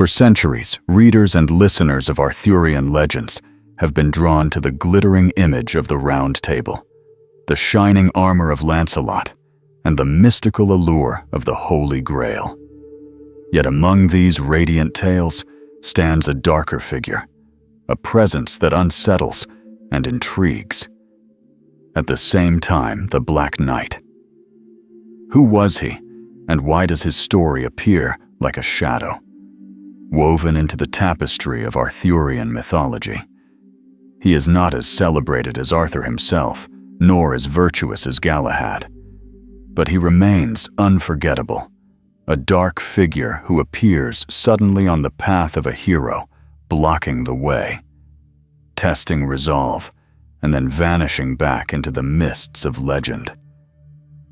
For centuries, readers and listeners of Arthurian legends have been drawn to the glittering image of the Round Table, the shining armor of Lancelot, and the mystical allure of the Holy Grail. Yet among these radiant tales stands a darker figure, a presence that unsettles and intrigues. At the same time, the Black Knight. Who was he, and why does his story appear like a shadow, woven into the tapestry of Arthurian mythology? He is not as celebrated as Arthur himself, nor as virtuous as Galahad, but he remains unforgettable, a dark figure who appears suddenly on the path of a hero, blocking the way, testing resolve, and then vanishing back into the mists of legend.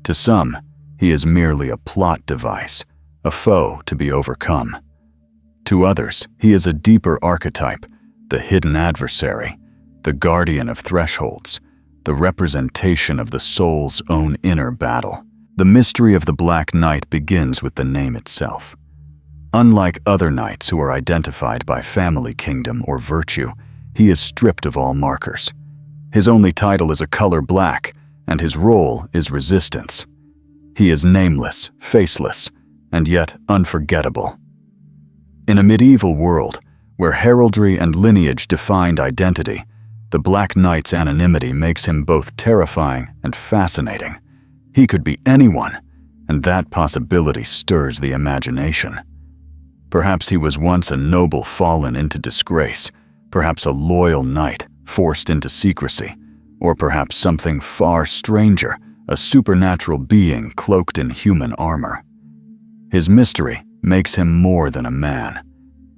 To some, he is merely a plot device, a foe to be overcome. To others, he is a deeper archetype, the hidden adversary, the guardian of thresholds, the representation of the soul's own inner battle. The mystery of the Black Knight begins with the name itself. Unlike other knights who are identified by family, kingdom, or virtue, he is stripped of all markers. His only title is a color black, and his role is resistance. He is nameless, faceless, and yet unforgettable. In a medieval world, where heraldry and lineage defined identity, the Black Knight's anonymity makes him both terrifying and fascinating. He could be anyone, and that possibility stirs the imagination. Perhaps he was once a noble fallen into disgrace, perhaps a loyal knight forced into secrecy, or perhaps something far stranger, a supernatural being cloaked in human armor. His mystery makes him more than a man.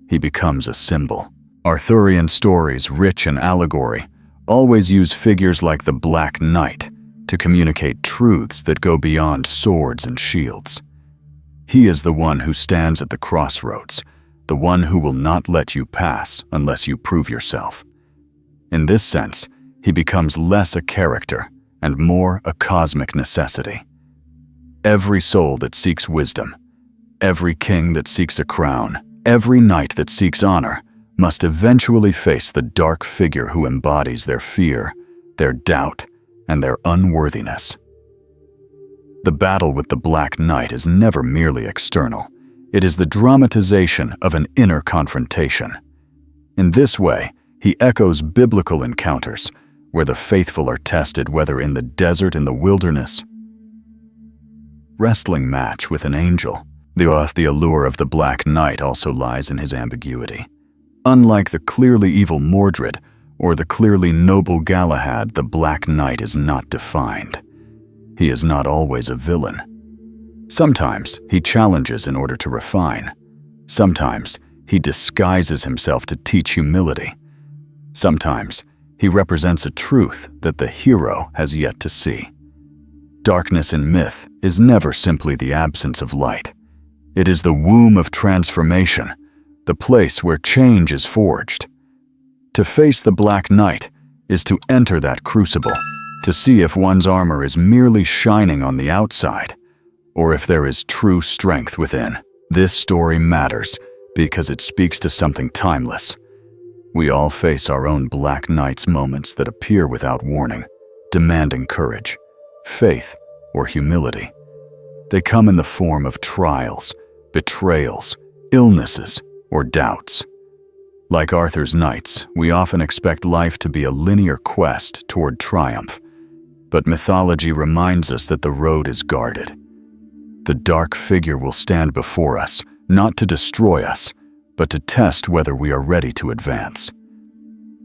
He becomes a symbol. Arthurian stories, rich in allegory, always use figures like the Black Knight to communicate truths that go beyond swords and shields. He is the one who stands at the crossroads, the one who will not let you pass unless you prove yourself. In this sense, he becomes less a character and more a cosmic necessity. Every soul that seeks wisdom, every king that seeks a crown, every knight that seeks honor, must eventually face the dark figure who embodies their fear, their doubt, and their unworthiness. The battle with the Black Knight is never merely external. It is the dramatization of an inner confrontation. In this way, he echoes biblical encounters, where the faithful are tested whether in the desert, in the wilderness, wrestling match with an angel. The allure of the Black Knight also lies in his ambiguity. Unlike the clearly evil Mordred or the clearly noble Galahad, the Black Knight is not defined. He is not always a villain. Sometimes he challenges in order to refine. Sometimes he disguises himself to teach humility. Sometimes he represents a truth that the hero has yet to see. Darkness in myth is never simply the absence of light. It is the womb of transformation, the place where change is forged. To face the Black Knight is to enter that crucible, to see if one's armor is merely shining on the outside, or if there is true strength within. This story matters because it speaks to something timeless. We all face our own Black Knight's moments that appear without warning, demanding courage, faith, or humility. They come in the form of trials, betrayals, illnesses, or doubts. Like Arthur's knights, we often expect life to be a linear quest toward triumph, but mythology reminds us that the road is guarded. The dark figure will stand before us, not to destroy us, but to test whether we are ready to advance.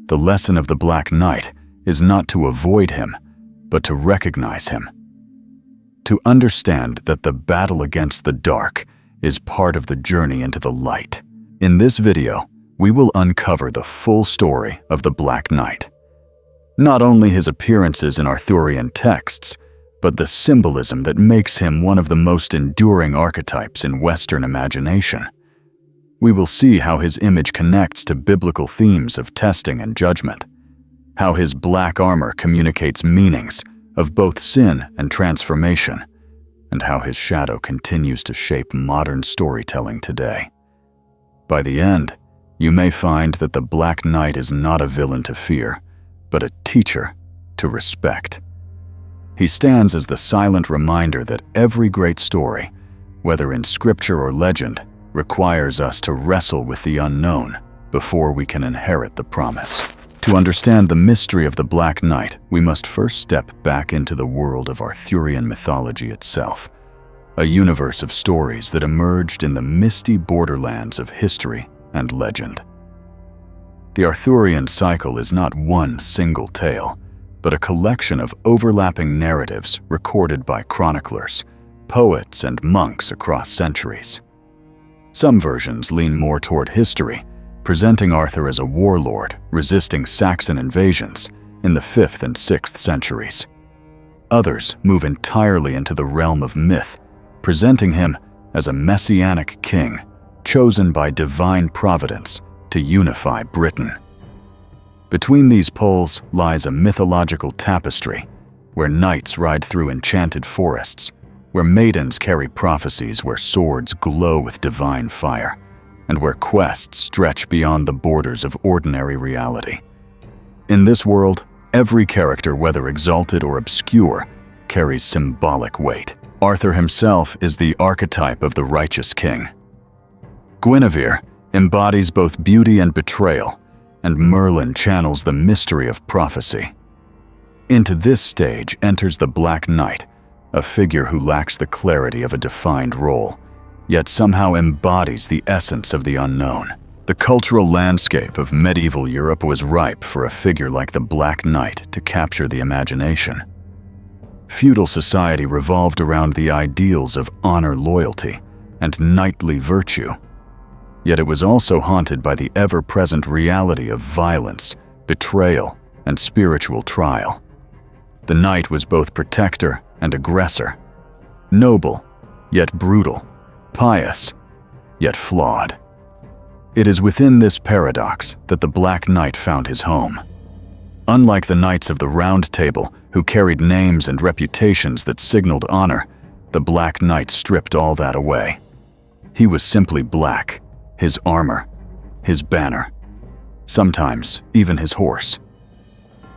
The lesson of the Black Knight is not to avoid him, but to recognize him. To understand that the battle against the dark is part of the journey into the light. In this video, we will uncover the full story of the Black Knight. Not only his appearances in Arthurian texts, but the symbolism that makes him one of the most enduring archetypes in Western imagination. We will see how his image connects to biblical themes of testing and judgment, how his black armor communicates meanings of both sin and transformation, and how his shadow continues to shape modern storytelling today. By the end, you may find that the Black Knight is not a villain to fear, but a teacher to respect. He stands as the silent reminder that every great story, whether in scripture or legend, requires us to wrestle with the unknown before we can inherit the promise. To understand the mystery of the Black Knight, we must first step back into the world of Arthurian mythology itself, a universe of stories that emerged in the misty borderlands of history and legend. The Arthurian cycle is not one single tale, but a collection of overlapping narratives recorded by chroniclers, poets, and monks across centuries. Some versions lean more toward history, presenting Arthur as a warlord resisting Saxon invasions in the 5th and 6th centuries. Others move entirely into the realm of myth, presenting him as a messianic king chosen by divine providence to unify Britain. Between these poles lies a mythological tapestry, where knights ride through enchanted forests, where maidens carry prophecies, where swords glow with divine fire, and where quests stretch beyond the borders of ordinary reality. In this world, every character, whether exalted or obscure, carries symbolic weight. Arthur himself is the archetype of the righteous king. Guinevere embodies both beauty and betrayal, and Merlin channels the mystery of prophecy. Into this stage enters the Black Knight, a figure who lacks the clarity of a defined role, yet somehow embodies the essence of the unknown. The cultural landscape of medieval Europe was ripe for a figure like the Black Knight to capture the imagination. Feudal society revolved around the ideals of honor, loyalty, and knightly virtue. Yet it was also haunted by the ever-present reality of violence, betrayal, and spiritual trial. The knight was both protector and aggressor, noble, yet brutal, pious, yet flawed. It is within this paradox that the Black Knight found his home. Unlike the knights of the Round Table, who carried names and reputations that signaled honor, the Black Knight stripped all that away. He was simply black, his armor, his banner, sometimes even his horse.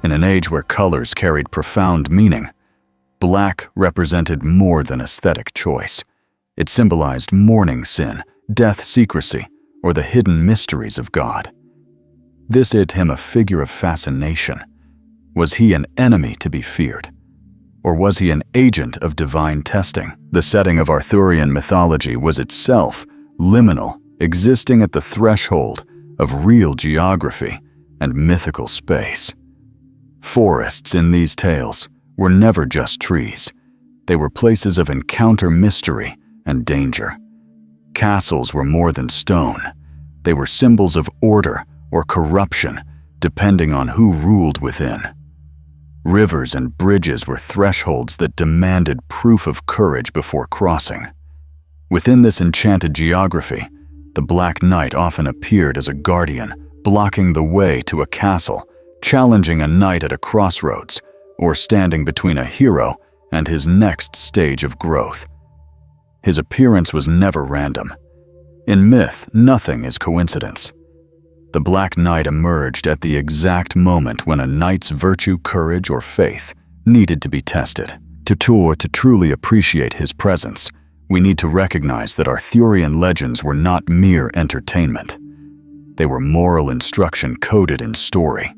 In an age where colors carried profound meaning, black represented more than aesthetic choice. It symbolized mourning sin, death secrecy, or the hidden mysteries of God. This made him a figure of fascination. Was he an enemy to be feared? Or was he an agent of divine testing? The setting of Arthurian mythology was itself liminal, existing at the threshold of real geography and mythical space. Forests in these tales were never just trees. They were places of encounter mystery and danger. Castles were more than stone. They were symbols of order or corruption, depending on who ruled within. Rivers and bridges were thresholds that demanded proof of courage before crossing. Within this enchanted geography, the Black Knight often appeared as a guardian, blocking the way to a castle, challenging a knight at a crossroads, or standing between a hero and his next stage of growth. His appearance was never random. In myth, nothing is coincidence. The Black Knight emerged at the exact moment when a knight's virtue, courage, or faith needed to be tested. To truly appreciate his presence, we need to recognize that Arthurian legends were not mere entertainment. They were moral instruction coded in story.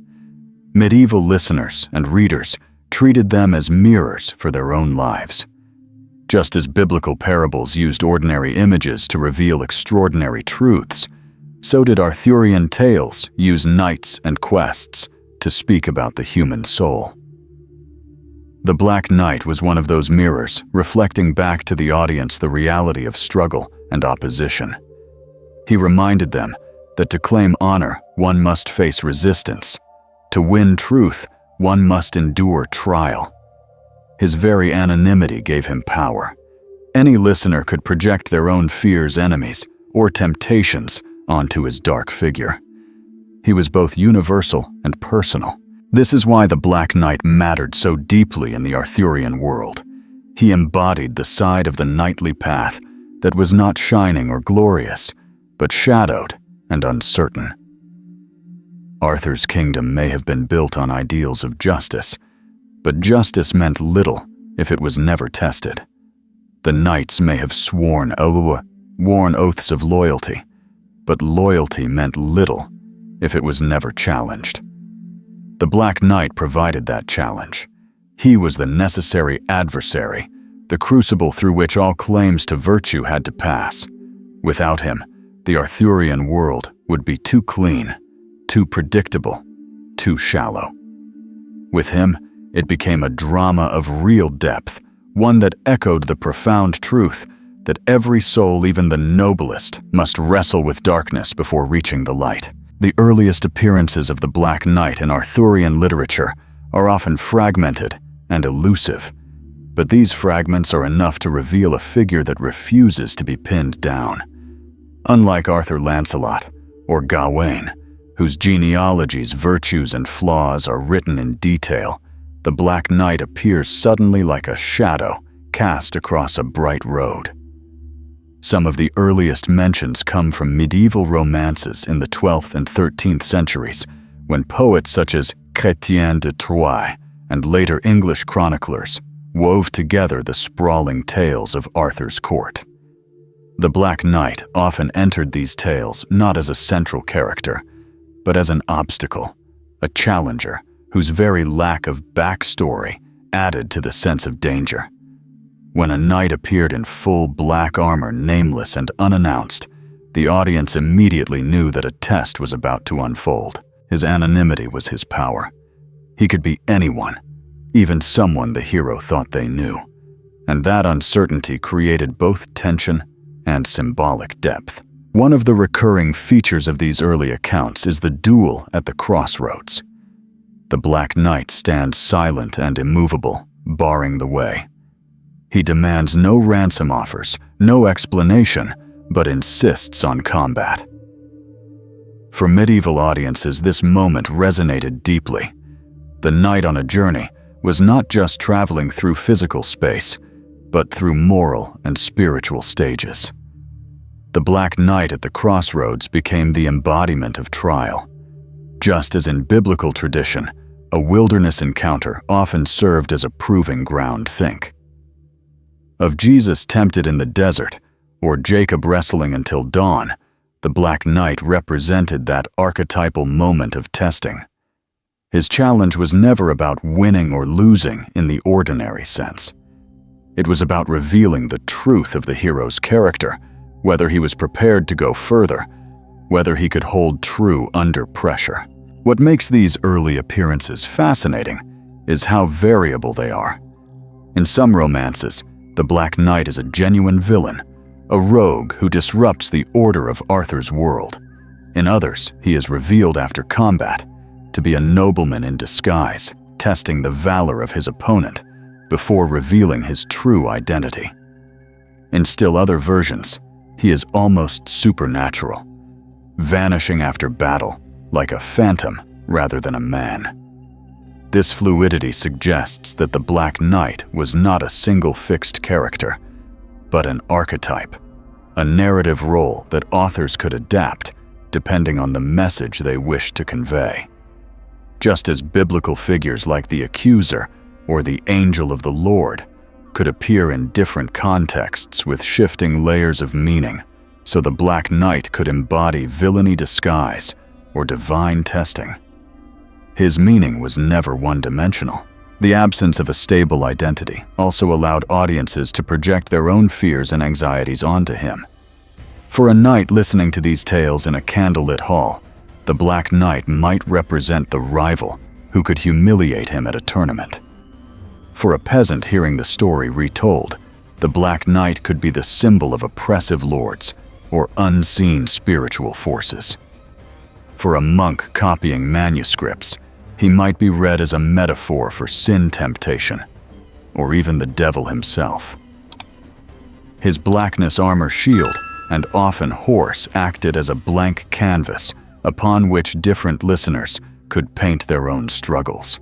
Medieval listeners and readers treated them as mirrors for their own lives. Just as biblical parables used ordinary images to reveal extraordinary truths, so did Arthurian tales use knights and quests to speak about the human soul. The Black Knight was one of those mirrors, reflecting back to the audience the reality of struggle and opposition. He reminded them that to claim honor, one must face resistance. To win truth, one must endure trial. His very anonymity gave him power. Any listener could project their own fears, enemies, or temptations onto his dark figure. He was both universal and personal. This is why the Black Knight mattered so deeply in the Arthurian world. He embodied the side of the knightly path that was not shining or glorious, but shadowed and uncertain. Arthur's kingdom may have been built on ideals of justice, but justice meant little if it was never tested. The knights may have sworn oaths of loyalty, but loyalty meant little if it was never challenged. The Black Knight provided that challenge. He was the necessary adversary, the crucible through which all claims to virtue had to pass. Without him, the Arthurian world would be too clean, too predictable, too shallow. With him, it became a drama of real depth, one that echoed the profound truth that every soul, even the noblest, must wrestle with darkness before reaching the light. The earliest appearances of the Black Knight in Arthurian literature are often fragmented and elusive, but these fragments are enough to reveal a figure that refuses to be pinned down. Unlike Arthur Lancelot or Gawain, whose genealogy's virtues and flaws are written in detail, the Black Knight appears suddenly like a shadow cast across a bright road. Some of the earliest mentions come from medieval romances in the 12th and 13th centuries, when poets such as Chrétien de Troyes and later English chroniclers wove together the sprawling tales of Arthur's court. The Black Knight often entered these tales not as a central character, but as an obstacle, a challenger whose very lack of backstory added to the sense of danger. When a knight appeared in full black armor, nameless and unannounced, the audience immediately knew that a test was about to unfold. His anonymity was his power. He could be anyone, even someone the hero thought they knew, and that uncertainty created both tension and symbolic depth. One of the recurring features of these early accounts is the duel at the crossroads. The Black Knight stands silent and immovable, barring the way. He demands no ransom offers, no explanation, but insists on combat. For medieval audiences, this moment resonated deeply. The knight on a journey was not just traveling through physical space, but through moral and spiritual stages. The Black Knight at the crossroads became the embodiment of trial. Just as in biblical tradition, a wilderness encounter often served as a proving ground. Think of Jesus tempted in the desert, or Jacob wrestling until dawn. The Black Knight represented that archetypal moment of testing. His challenge was never about winning or losing in the ordinary sense. It was about revealing the truth of the hero's character, whether he was prepared to go further, whether he could hold true under pressure. What makes these early appearances fascinating is how variable they are. In some romances, the Black Knight is a genuine villain, a rogue who disrupts the order of Arthur's world. In others, he is revealed after combat to be a nobleman in disguise, testing the valor of his opponent before revealing his true identity. In still other versions, he is almost supernatural, vanishing after battle like a phantom rather than a man. This fluidity suggests that the Black Knight was not a single fixed character, but an archetype, a narrative role that authors could adapt depending on the message they wished to convey. Just as biblical figures like the accuser or the angel of the Lord could appear in different contexts with shifting layers of meaning, so the Black Knight could embody villainy disguise or divine testing. His meaning was never one-dimensional. The absence of a stable identity also allowed audiences to project their own fears and anxieties onto him. For a knight listening to these tales in a candlelit hall, the Black Knight might represent the rival who could humiliate him at a tournament. For a peasant hearing the story retold, the Black Knight could be the symbol of oppressive lords or unseen spiritual forces. For a monk copying manuscripts, he might be read as a metaphor for sin temptation, or even the devil himself. His blackness armor shield, and often horse, acted as a blank canvas upon which different listeners could paint their own struggles.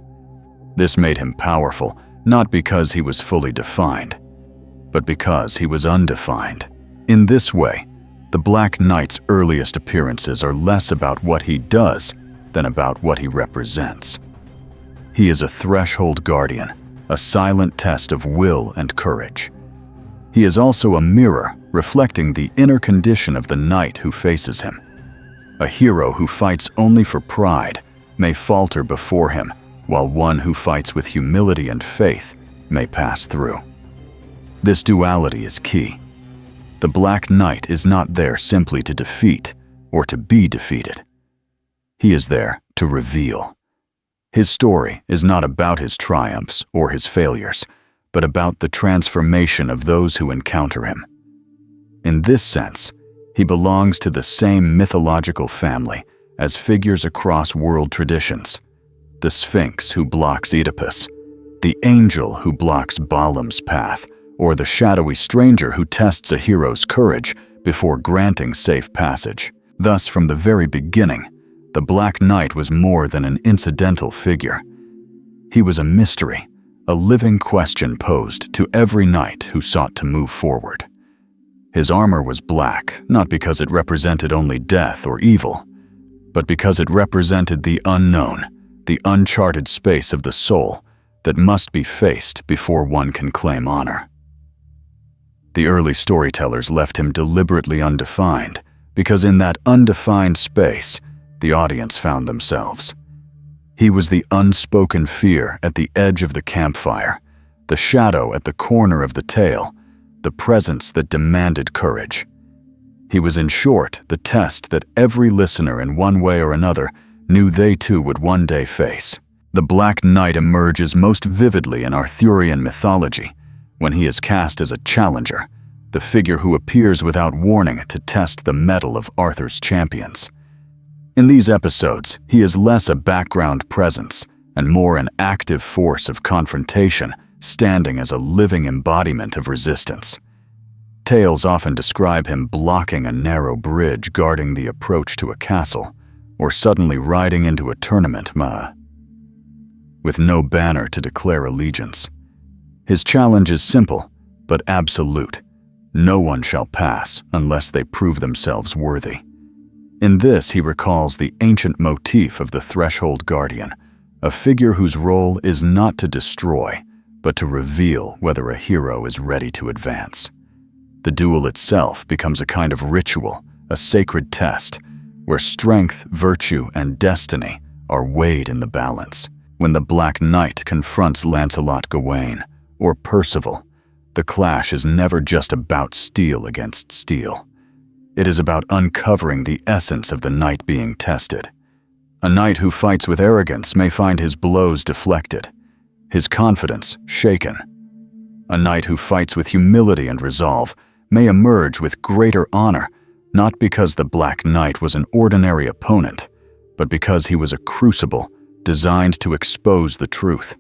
This made him powerful, not because he was fully defined, but because he was undefined. In this way, The Black Knight's earliest appearances are less about what he does than about what he represents. He is a threshold guardian, a silent test of will and courage. He is also a mirror reflecting the inner condition of the knight who faces him. A hero who fights only for pride may falter before him, while one who fights with humility and faith may pass through. This duality is key. The Black Knight is not there simply to defeat or to be defeated. He is there to reveal. His story is not about his triumphs or his failures, but about the transformation of those who encounter him. In this sense, he belongs to the same mythological family as figures across world traditions: the Sphinx who blocks Oedipus, the angel who blocks Balaam's path, or the shadowy stranger who tests a hero's courage before granting safe passage. Thus, from the very beginning, the Black Knight was more than an incidental figure. He was a mystery, a living question posed to every knight who sought to move forward. His armor was black, not because it represented only death or evil, but because it represented the unknown, the uncharted space of the soul that must be faced before one can claim honor. The early storytellers left him deliberately undefined, because in that undefined space, the audience found themselves. He was the unspoken fear at the edge of the campfire, the shadow at the corner of the tale, the presence that demanded courage. He was, in short, the test that every listener in one way or another knew they too would one day face. The Black Knight emerges most vividly in Arthurian mythology, when he is cast as a challenger, the figure who appears without warning to test the mettle of Arthur's champions. In these episodes, he is less a background presence and more an active force of confrontation, standing as a living embodiment of resistance. Tales often describe him blocking a narrow bridge guarding the approach to a castle, or suddenly riding into a tournament with no banner to declare allegiance. His challenge is simple, but absolute. No one shall pass unless they prove themselves worthy. In this, he recalls the ancient motif of the threshold guardian, a figure whose role is not to destroy, but to reveal whether a hero is ready to advance. The duel itself becomes a kind of ritual, a sacred test, where strength, virtue, and destiny are weighed in the balance. When the Black Knight confronts Lancelot Gawain, or Percival, the clash is never just about steel against steel. It is about uncovering the essence of the knight being tested. A knight who fights with arrogance may find his blows deflected, his confidence shaken. A knight who fights with humility and resolve may emerge with greater honor, not because the Black Knight was an ordinary opponent, but because he was a crucible designed to expose the truth.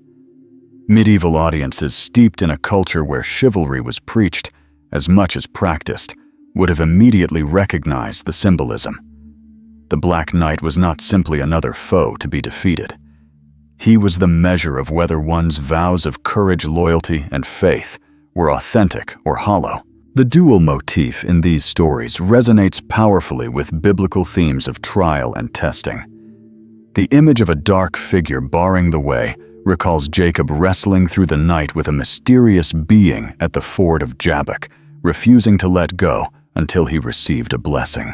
Medieval audiences steeped in a culture where chivalry was preached as much as practiced would have immediately recognized the symbolism. The Black Knight was not simply another foe to be defeated. He was the measure of whether one's vows of courage, loyalty, and faith were authentic or hollow. The dual motif in these stories resonates powerfully with biblical themes of trial and testing. The image of a dark figure barring the way recalls Jacob wrestling through the night with a mysterious being at the ford of Jabbok, refusing to let go until he received a blessing.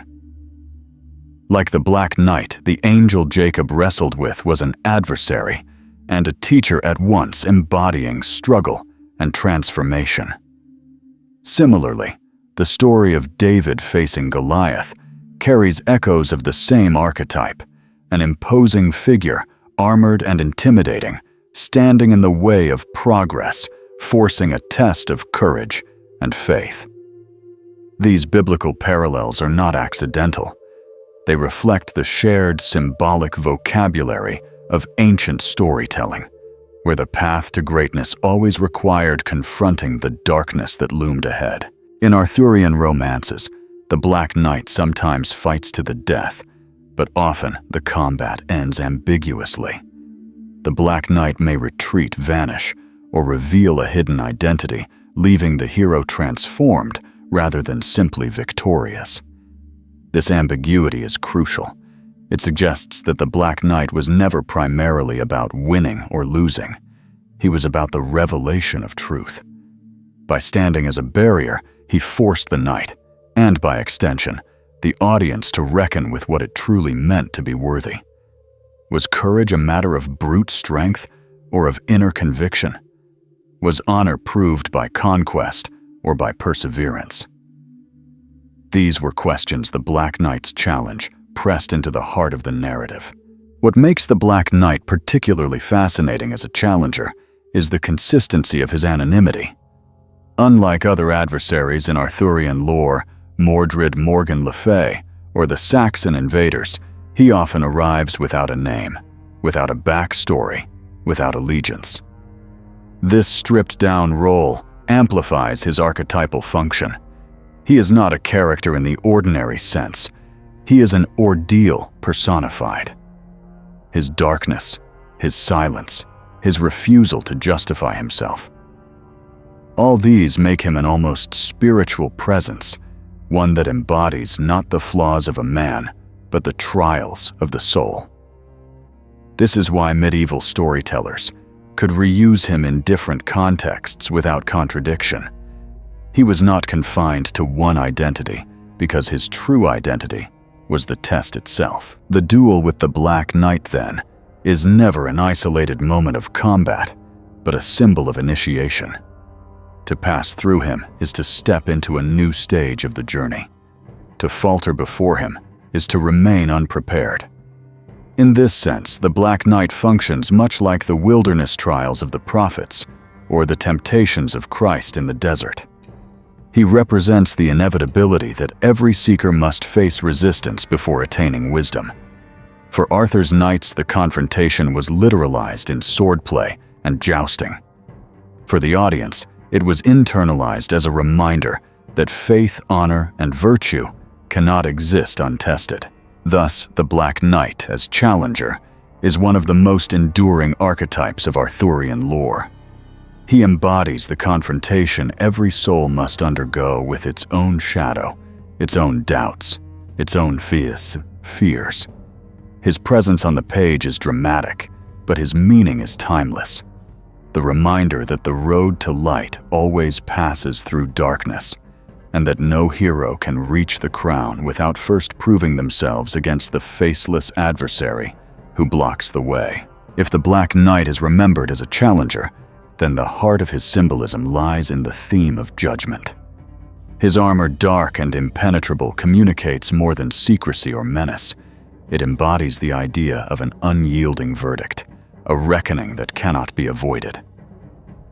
Like the Black Knight, the angel Jacob wrestled with was an adversary and a teacher at once, embodying struggle and transformation. Similarly, the story of David facing Goliath carries echoes of the same archetype, an imposing figure, armored and intimidating, standing in the way of progress, forcing a test of courage and faith. These biblical parallels are not accidental. They reflect the shared symbolic vocabulary of ancient storytelling, where the path to greatness always required confronting the darkness that loomed ahead. In Arthurian romances, the Black Knight sometimes fights to the death, but often the combat ends ambiguously. The Black Knight may retreat, vanish, or reveal a hidden identity, leaving the hero transformed rather than simply victorious. This ambiguity is crucial. It suggests that the Black Knight was never primarily about winning or losing. He was about the revelation of truth. By standing as a barrier, he forced the knight, and by extension, the audience to reckon with what it truly meant to be worthy. Was courage a matter of brute strength or of inner conviction? Was honor proved by conquest or by perseverance? These were questions the Black Knight's challenge pressed into the heart of the narrative. What makes the Black Knight particularly fascinating as a challenger is the consistency of his anonymity. Unlike other adversaries in Arthurian lore, Mordred Morgan Le Fay, or the Saxon invaders, he often arrives without a name, without a backstory, without allegiance. This stripped-down role amplifies his archetypal function. He is not a character in the ordinary sense. He is an ordeal personified. His darkness, his silence, his refusal to justify himself. All these make him an almost spiritual presence, one that embodies not the flaws of a man, but the trials of the soul. This is why medieval storytellers could reuse him in different contexts without contradiction. He was not confined to one identity, because his true identity was the test itself. The duel with the Black Knight, then, is never an isolated moment of combat, but a symbol of initiation. To pass through him is to step into a new stage of the journey. To falter before him is to remain unprepared. In this sense, the Black Knight functions much like the wilderness trials of the prophets or the temptations of Christ in the desert. He represents the inevitability that every seeker must face resistance before attaining wisdom. For Arthur's knights, the confrontation was literalized in swordplay and jousting. For the audience, it was internalized as a reminder that faith, honor, and virtue cannot exist untested. Thus, the Black Knight, as challenger, is one of the most enduring archetypes of Arthurian lore. He embodies the confrontation every soul must undergo with its own shadow, its own doubts, its own fears. His presence on the page is dramatic, but his meaning is timeless. The reminder that the road to light always passes through darkness, and that no hero can reach the crown without first proving themselves against the faceless adversary who blocks the way. If the Black Knight is remembered as a challenger, then the heart of his symbolism lies in the theme of judgment. His armor, dark and impenetrable, communicates more than secrecy or menace. It embodies the idea of an unyielding verdict, a reckoning that cannot be avoided.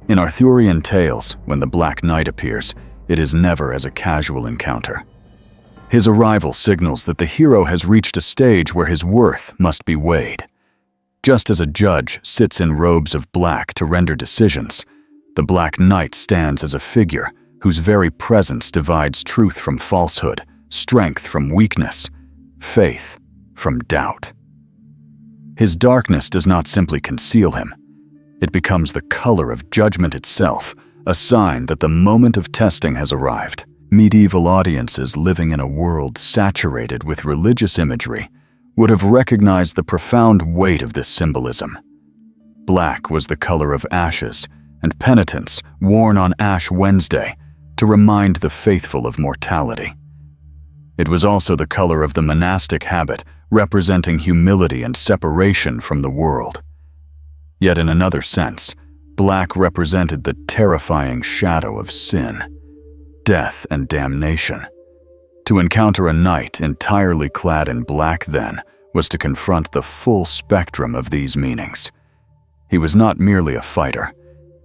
In Arthurian tales, when the Black Knight appears, it is never as a casual encounter. His arrival signals that the hero has reached a stage where his worth must be weighed. Just as a judge sits in robes of black to render decisions, the Black Knight stands as a figure whose very presence divides truth from falsehood, strength from weakness, faith from doubt. His darkness does not simply conceal him. It becomes the color of judgment itself, a sign that the moment of testing has arrived. Medieval audiences living in a world saturated with religious imagery would have recognized the profound weight of this symbolism. Black was the color of ashes and penitence, worn on Ash Wednesday to remind the faithful of mortality. It was also the color of the monastic habit, representing humility and separation from the world. Yet in another sense, black represented the terrifying shadow of sin, death, and damnation. To encounter a knight entirely clad in black, then, was to confront the full spectrum of these meanings. He was not merely a fighter.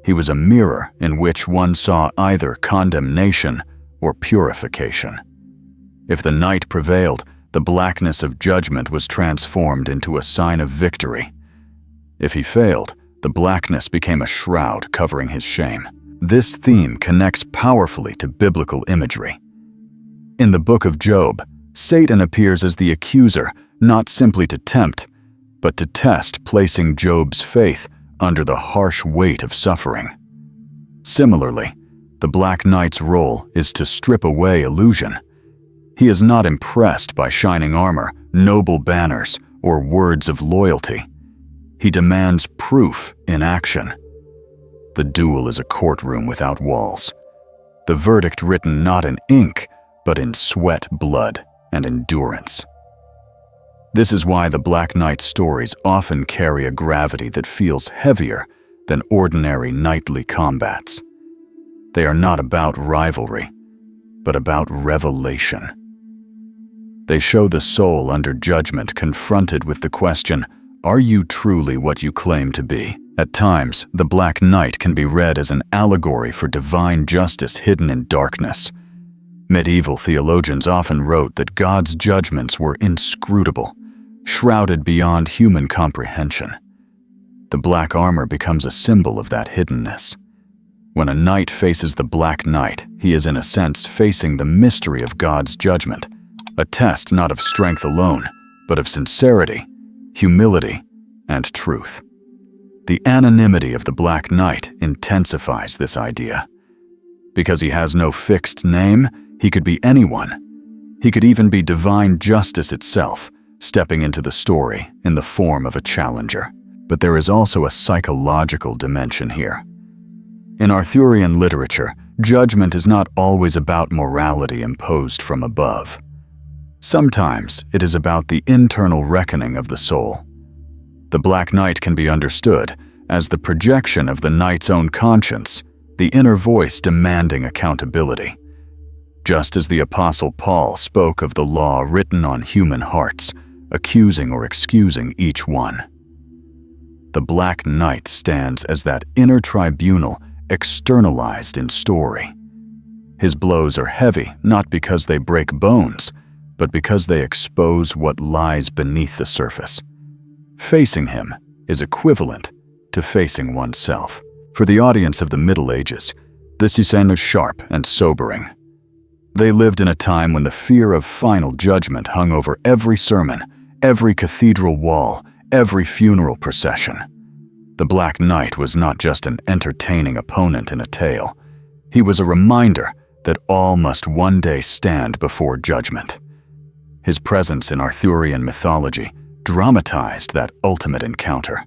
He was a mirror in which one saw either condemnation or purification. If the knight prevailed, the blackness of judgment was transformed into a sign of victory. If he failed, the blackness became a shroud covering his shame. This theme connects powerfully to biblical imagery. In the book of Job, Satan appears as the accuser, not simply to tempt, but to test, placing Job's faith under the harsh weight of suffering. Similarly, the Black Knight's role is to strip away illusion. He is not impressed by shining armor, noble banners, or words of loyalty. He demands proof in action. The duel is a courtroom without walls. The verdict written not in ink, but in sweat, blood, and endurance. This is why the Black Knight stories often carry a gravity that feels heavier than ordinary knightly combats. They are not about rivalry, but about revelation. They show the soul under judgment confronted with the question, are you truly what you claim to be? At times, the Black Knight can be read as an allegory for divine justice hidden in darkness. Medieval theologians often wrote that God's judgments were inscrutable, shrouded beyond human comprehension. The black armor becomes a symbol of that hiddenness. When a knight faces the Black Knight, he is in a sense facing the mystery of God's judgment, a test not of strength alone, but of sincerity, humility, and truth. The anonymity of the Black Knight intensifies this idea. Because he has no fixed name, he could be anyone. He could even be divine justice itself, stepping into the story in the form of a challenger. But there is also a psychological dimension here. In Arthurian literature, judgment is not always about morality imposed from above. Sometimes it is about the internal reckoning of the soul. The Black Knight can be understood as the projection of the knight's own conscience, the inner voice demanding accountability. Just as the Apostle Paul spoke of the law written on human hearts, accusing or excusing each one. The Black Knight stands as that inner tribunal externalized in story. His blows are heavy not because they break bones, but because they expose what lies beneath the surface. Facing him is equivalent to facing oneself. For the audience of the Middle Ages, this scene is sharp and sobering. They lived in a time when the fear of final judgment hung over every sermon, every cathedral wall, every funeral procession. The Black Knight was not just an entertaining opponent in a tale. He was a reminder that all must one day stand before judgment. His presence in Arthurian mythology dramatized that ultimate encounter.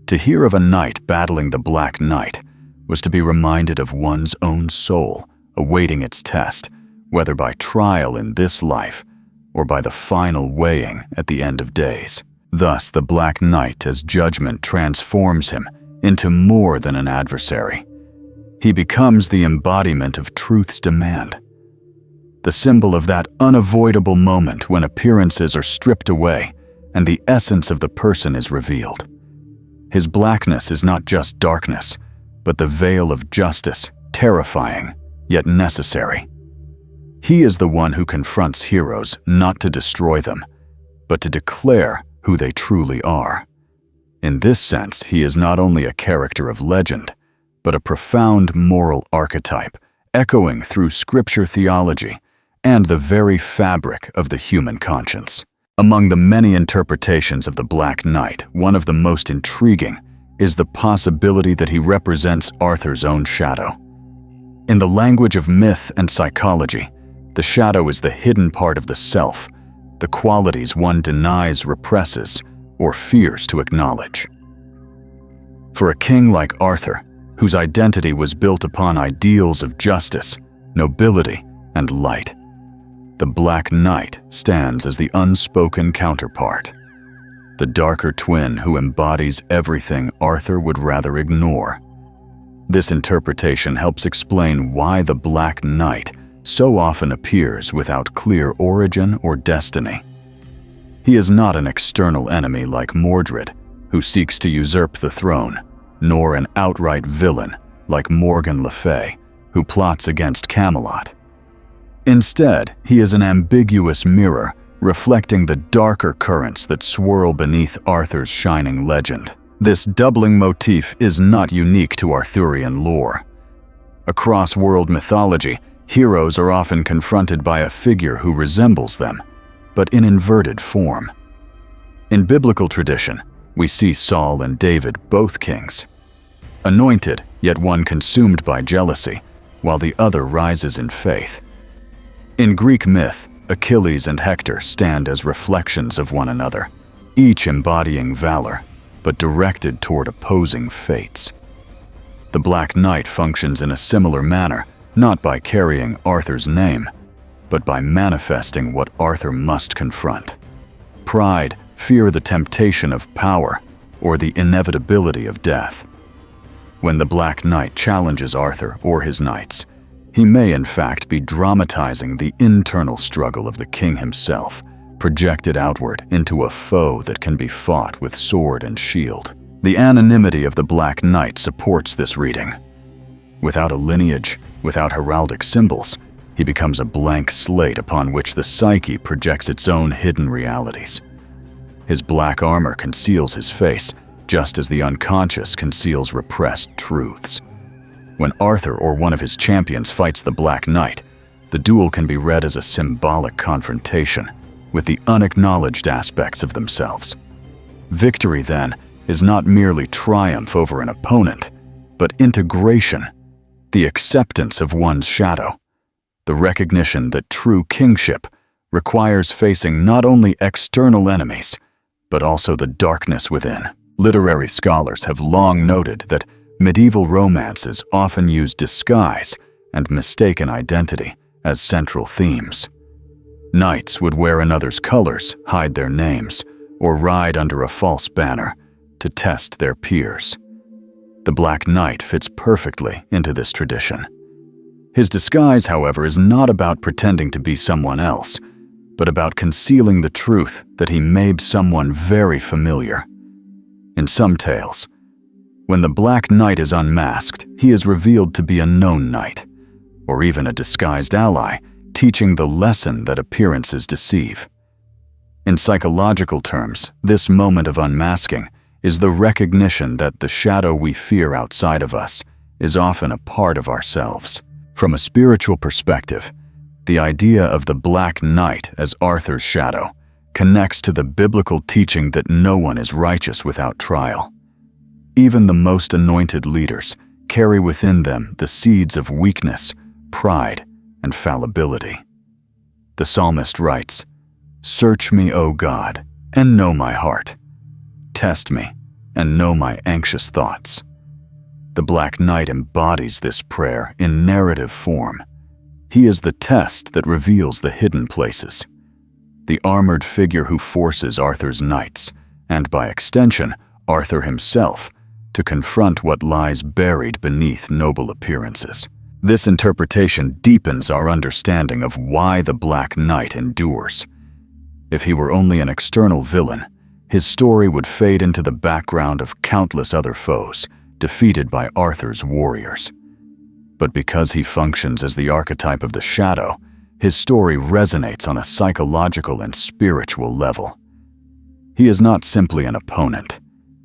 To hear of a knight battling the Black Knight was to be reminded of one's own soul awaiting its test, whether by trial in this life or by the final weighing at the end of days. Thus, the Black Knight as judgment transforms him into more than an adversary. He becomes the embodiment of truth's demand, the symbol of that unavoidable moment when appearances are stripped away and the essence of the person is revealed. His blackness is not just darkness, but the veil of justice, terrifying, yet necessary. He is the one who confronts heroes not to destroy them, but to declare who they truly are. In this sense, he is not only a character of legend, but a profound moral archetype, echoing through scripture theology and the very fabric of the human conscience. Among the many interpretations of the Black Knight, one of the most intriguing is the possibility that he represents Arthur's own shadow. In the language of myth and psychology, the shadow is the hidden part of the self, the qualities one denies, represses, or fears to acknowledge. For a king like Arthur, whose identity was built upon ideals of justice, nobility, and light, the Black Knight stands as the unspoken counterpart, the darker twin who embodies everything Arthur would rather ignore. This interpretation helps explain why the Black Knight so often appears without clear origin or destiny. He is not an external enemy like Mordred, who seeks to usurp the throne, nor an outright villain like Morgan Le Fay, who plots against Camelot. Instead, he is an ambiguous mirror, reflecting the darker currents that swirl beneath Arthur's shining legend. This doubling motif is not unique to Arthurian lore. Across world mythology, heroes are often confronted by a figure who resembles them, but in inverted form. In biblical tradition, we see Saul and David, both kings. Anointed, yet one consumed by jealousy, while the other rises in faith. In Greek myth, Achilles and Hector stand as reflections of one another, each embodying valor, but directed toward opposing fates. The Black Knight functions in a similar manner, not by carrying Arthur's name, but by manifesting what Arthur must confront. Pride, fear the temptation of power, or the inevitability of death. When the Black Knight challenges Arthur or his knights, he may in fact be dramatizing the internal struggle of the king himself, projected outward into a foe that can be fought with sword and shield. The anonymity of the Black Knight supports this reading. Without a lineage, without heraldic symbols, he becomes a blank slate upon which the psyche projects its own hidden realities. His black armor conceals his face, just as the unconscious conceals repressed truths. When Arthur or one of his champions fights the Black Knight, the duel can be read as a symbolic confrontation with the unacknowledged aspects of themselves. Victory, then, is not merely triumph over an opponent, but integration, the acceptance of one's shadow, the recognition that true kingship requires facing not only external enemies, but also the darkness within. Literary scholars have long noted that medieval romances often use disguise and mistaken identity as central themes. Knights would wear another's colors, hide their names, or ride under a false banner to test their peers. The Black Knight fits perfectly into this tradition. His disguise, however, is not about pretending to be someone else, but about concealing the truth that he may be someone very familiar. In some tales, when the Black Knight is unmasked, he is revealed to be a known knight, or even a disguised ally, teaching the lesson that appearances deceive. In psychological terms, this moment of unmasking is the recognition that the shadow we fear outside of us is often a part of ourselves. From a spiritual perspective, the idea of the Black Knight as Arthur's shadow connects to the biblical teaching that no one is righteous without trial. Even the most anointed leaders carry within them the seeds of weakness, pride, and fallibility. The psalmist writes, "Search me, O God, and know my heart. Test me, and know my anxious thoughts." The Black Knight embodies this prayer in narrative form. He is the test that reveals the hidden places, the armored figure who forces Arthur's knights, and by extension, Arthur himself, to confront what lies buried beneath noble appearances. This interpretation deepens our understanding of why the Black Knight endures. If he were only an external villain, his story would fade into the background of countless other foes, defeated by Arthur's warriors. But because he functions as the archetype of the shadow, his story resonates on a psychological and spiritual level. He is not simply an opponent.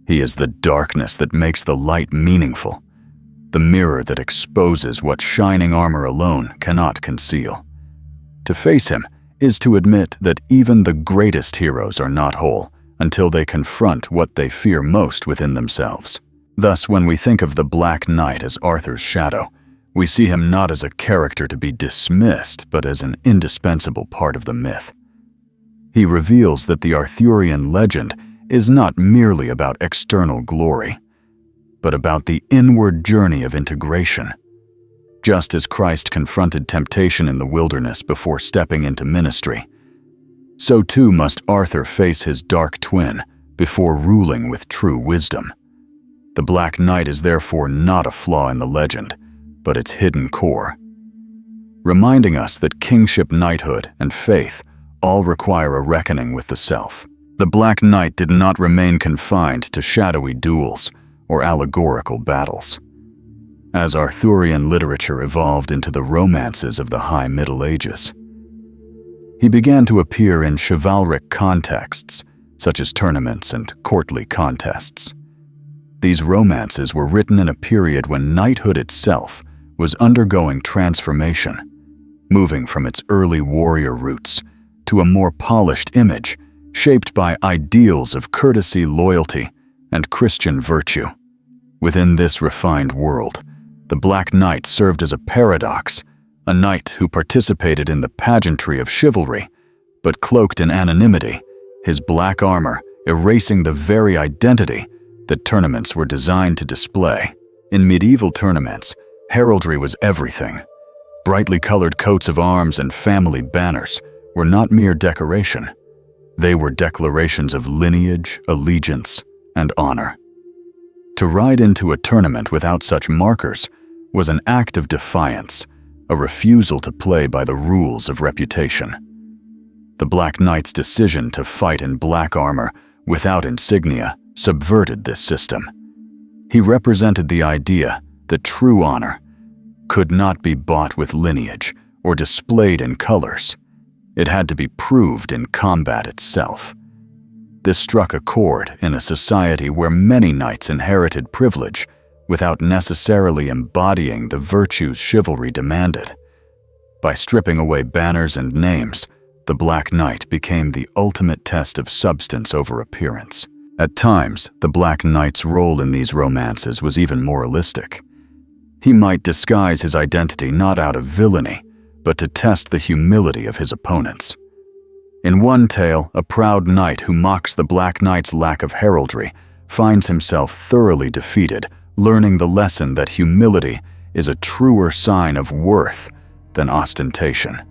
He is the darkness that makes the light meaningful, the mirror that exposes what shining armor alone cannot conceal. To face him is to admit that even the greatest heroes are not whole until they confront what they fear most within themselves. Thus, when we think of the Black Knight as Arthur's shadow, we see him not as a character to be dismissed, but as an indispensable part of the myth. He reveals that the Arthurian legend is not merely about external glory, but about the inward journey of integration. Just as Christ confronted temptation in the wilderness before stepping into ministry, so too must Arthur face his dark twin before ruling with true wisdom. The Black Knight is therefore not a flaw in the legend, but its hidden core, reminding us that kingship, knighthood, and faith all require a reckoning with the self. The Black Knight did not remain confined to shadowy duels or allegorical battles. As Arthurian literature evolved into the romances of the High Middle Ages, he began to appear in chivalric contexts, such as tournaments and courtly contests. These romances were written in a period when knighthood itself was undergoing transformation, moving from its early warrior roots to a more polished image shaped by ideals of courtesy, loyalty, and Christian virtue. Within this refined world, the Black Knight served as a paradox, a knight who participated in the pageantry of chivalry, but cloaked in anonymity, his black armor erasing the very identity that tournaments were designed to display. In medieval tournaments, heraldry was everything. Brightly colored coats of arms and family banners were not mere decoration. They were declarations of lineage, allegiance, and honor. To ride into a tournament without such markers was an act of defiance, a refusal to play by the rules of reputation. The Black Knight's decision to fight in black armor without insignia subverted this system. He represented the idea that true honor could not be bought with lineage or displayed in colors. It had to be proved in combat itself. This struck a chord in a society where many knights inherited privilege without necessarily embodying the virtues chivalry demanded. By stripping away banners and names, the Black Knight became the ultimate test of substance over appearance. At times, the Black Knight's role in these romances was even moralistic. He might disguise his identity not out of villainy, but to test the humility of his opponents. In one tale, a proud knight who mocks the Black Knight's lack of heraldry finds himself thoroughly defeated, learning the lesson that humility is a truer sign of worth than ostentation.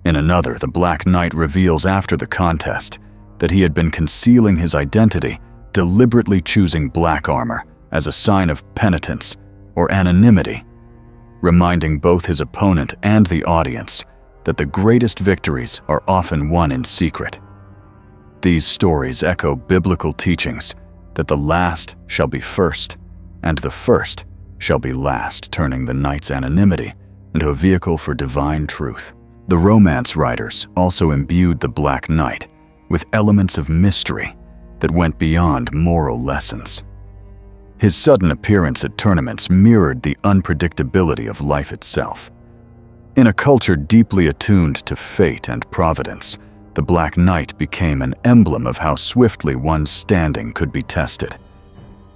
In another, the Black Knight reveals after the contest that he had been concealing his identity, deliberately choosing black armor as a sign of penitence or anonymity, reminding both his opponent and the audience that the greatest victories are often won in secret. These stories echo biblical teachings that the last shall be first, and the first shall be last, turning the knight's anonymity into a vehicle for divine truth. The romance writers also imbued the Black Knight with elements of mystery that went beyond moral lessons. His sudden appearance at tournaments mirrored the unpredictability of life itself. In a culture deeply attuned to fate and providence, the Black Knight became an emblem of how swiftly one's standing could be tested.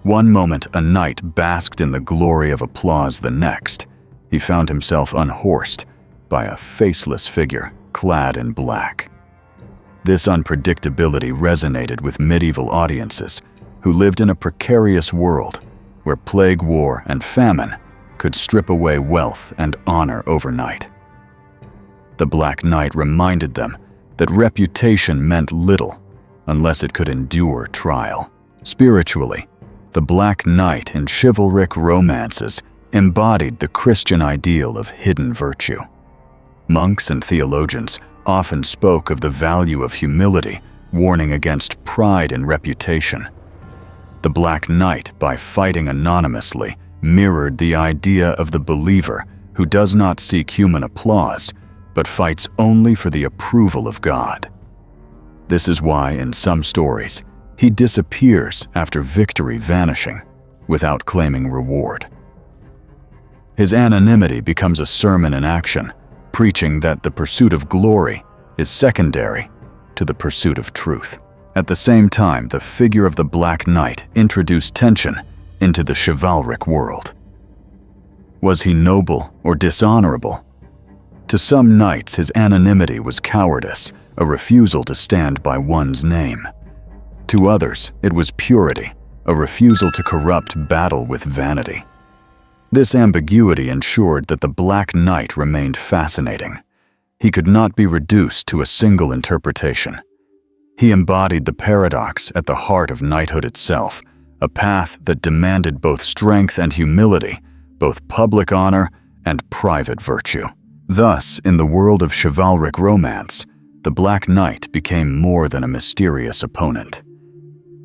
One moment a knight basked in the glory of applause, the next, he found himself unhorsed by a faceless figure clad in black. This unpredictability resonated with medieval audiences who lived in a precarious world where plague, war, and famine could strip away wealth and honor overnight. The Black Knight reminded them that reputation meant little unless it could endure trial. Spiritually, the Black Knight in chivalric romances embodied the Christian ideal of hidden virtue. Monks and theologians often spoke of the value of humility, warning against pride and reputation. The Black Knight, by fighting anonymously, mirrored the idea of the believer who does not seek human applause, but fights only for the approval of God. This is why, in some stories, he disappears after victory, vanishing without claiming reward. His anonymity becomes a sermon in action, preaching that the pursuit of glory is secondary to the pursuit of truth. At the same time, the figure of the Black Knight introduced tension into the chivalric world. Was he noble or dishonorable? To some knights, his anonymity was cowardice, a refusal to stand by one's name. To others, it was purity, a refusal to corrupt battle with vanity. This ambiguity ensured that the Black Knight remained fascinating. He could not be reduced to a single interpretation. He embodied the paradox at the heart of knighthood itself, a path that demanded both strength and humility, both public honor and private virtue. Thus, in the world of chivalric romance, the Black Knight became more than a mysterious opponent.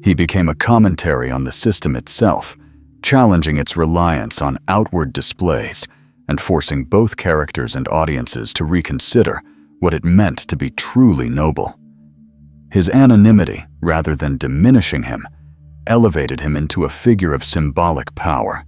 He became a commentary on the system itself, challenging its reliance on outward displays and forcing both characters and audiences to reconsider what it meant to be truly noble. His anonymity, rather than diminishing him, elevated him into a figure of symbolic power,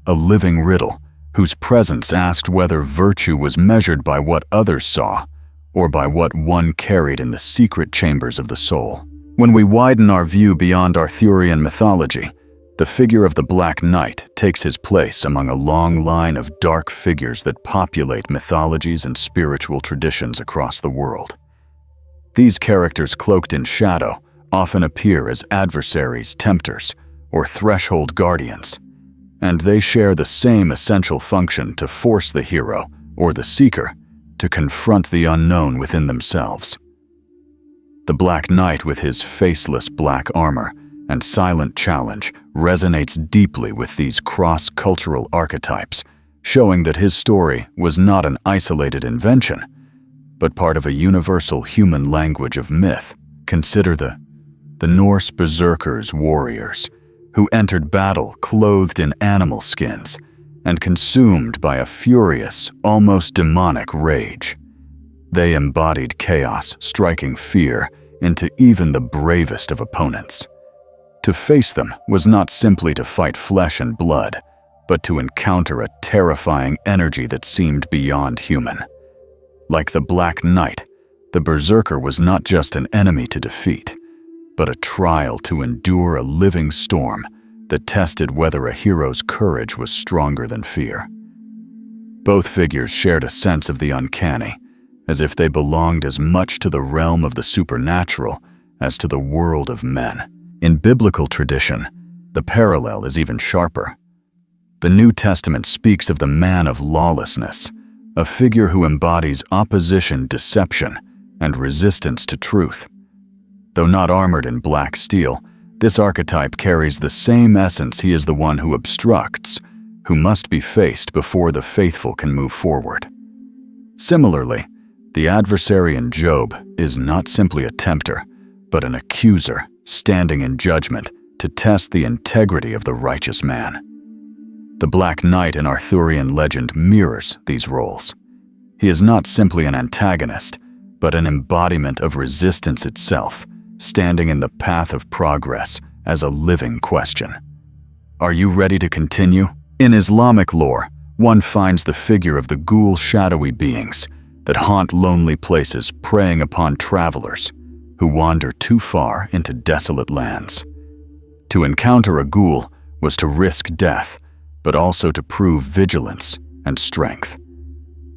a living riddle whose presence asked whether virtue was measured by what others saw or by what one carried in the secret chambers of the soul. When we widen our view beyond Arthurian mythology, The figure of the Black Knight takes his place among a long line of dark figures that populate mythologies and spiritual traditions across the world. These characters cloaked in shadow often appear as adversaries, tempters, or threshold guardians, and they share the same essential function to force the hero or the seeker to confront the unknown within themselves. The Black Knight, with his faceless black armor and silent challenge, resonates deeply with these cross-cultural archetypes, showing that his story was not an isolated invention, but part of a universal human language of myth. Consider the Norse berserkers, warriors, who entered battle clothed in animal skins and consumed by a furious, almost demonic rage. They embodied chaos, striking fear into even the bravest of opponents. To face them was not simply to fight flesh and blood, but to encounter a terrifying energy that seemed beyond human. Like the Black Knight, the berserker was not just an enemy to defeat, but a trial to endure a living storm that tested whether a hero's courage was stronger than fear. Both figures shared a sense of the uncanny, as if they belonged as much to the realm of the supernatural as to the world of men. In biblical tradition, the parallel is even sharper. The New Testament speaks of the man of lawlessness, a figure who embodies opposition, deception, and resistance to truth. Though not armored in black steel, this archetype carries the same essence. He is the one who obstructs, who must be faced before the faithful can move forward. Similarly, the adversary in Job is not simply a tempter, but an accuser standing in judgment to test the integrity of the righteous man. The Black Knight in Arthurian legend mirrors these roles. He is not simply an antagonist, but an embodiment of resistance itself, standing in the path of progress as a living question. Are you ready to continue? In Islamic lore, one finds the figure of the ghoul, shadowy beings that haunt lonely places, preying upon travelers who wander too far into desolate lands. To encounter a ghoul was to risk death, but also to prove vigilance and strength.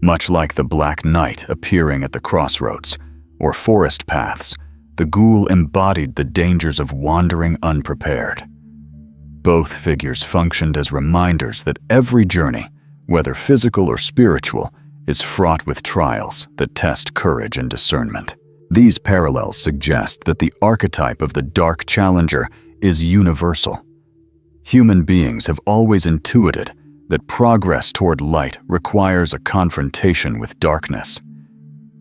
Much like the Black Knight appearing at the crossroads or forest paths, the ghoul embodied the dangers of wandering unprepared. Both figures functioned as reminders that every journey, whether physical or spiritual, is fraught with trials that test courage and discernment. These parallels suggest that the archetype of the dark challenger is universal. Human beings have always intuited that progress toward light requires a confrontation with darkness.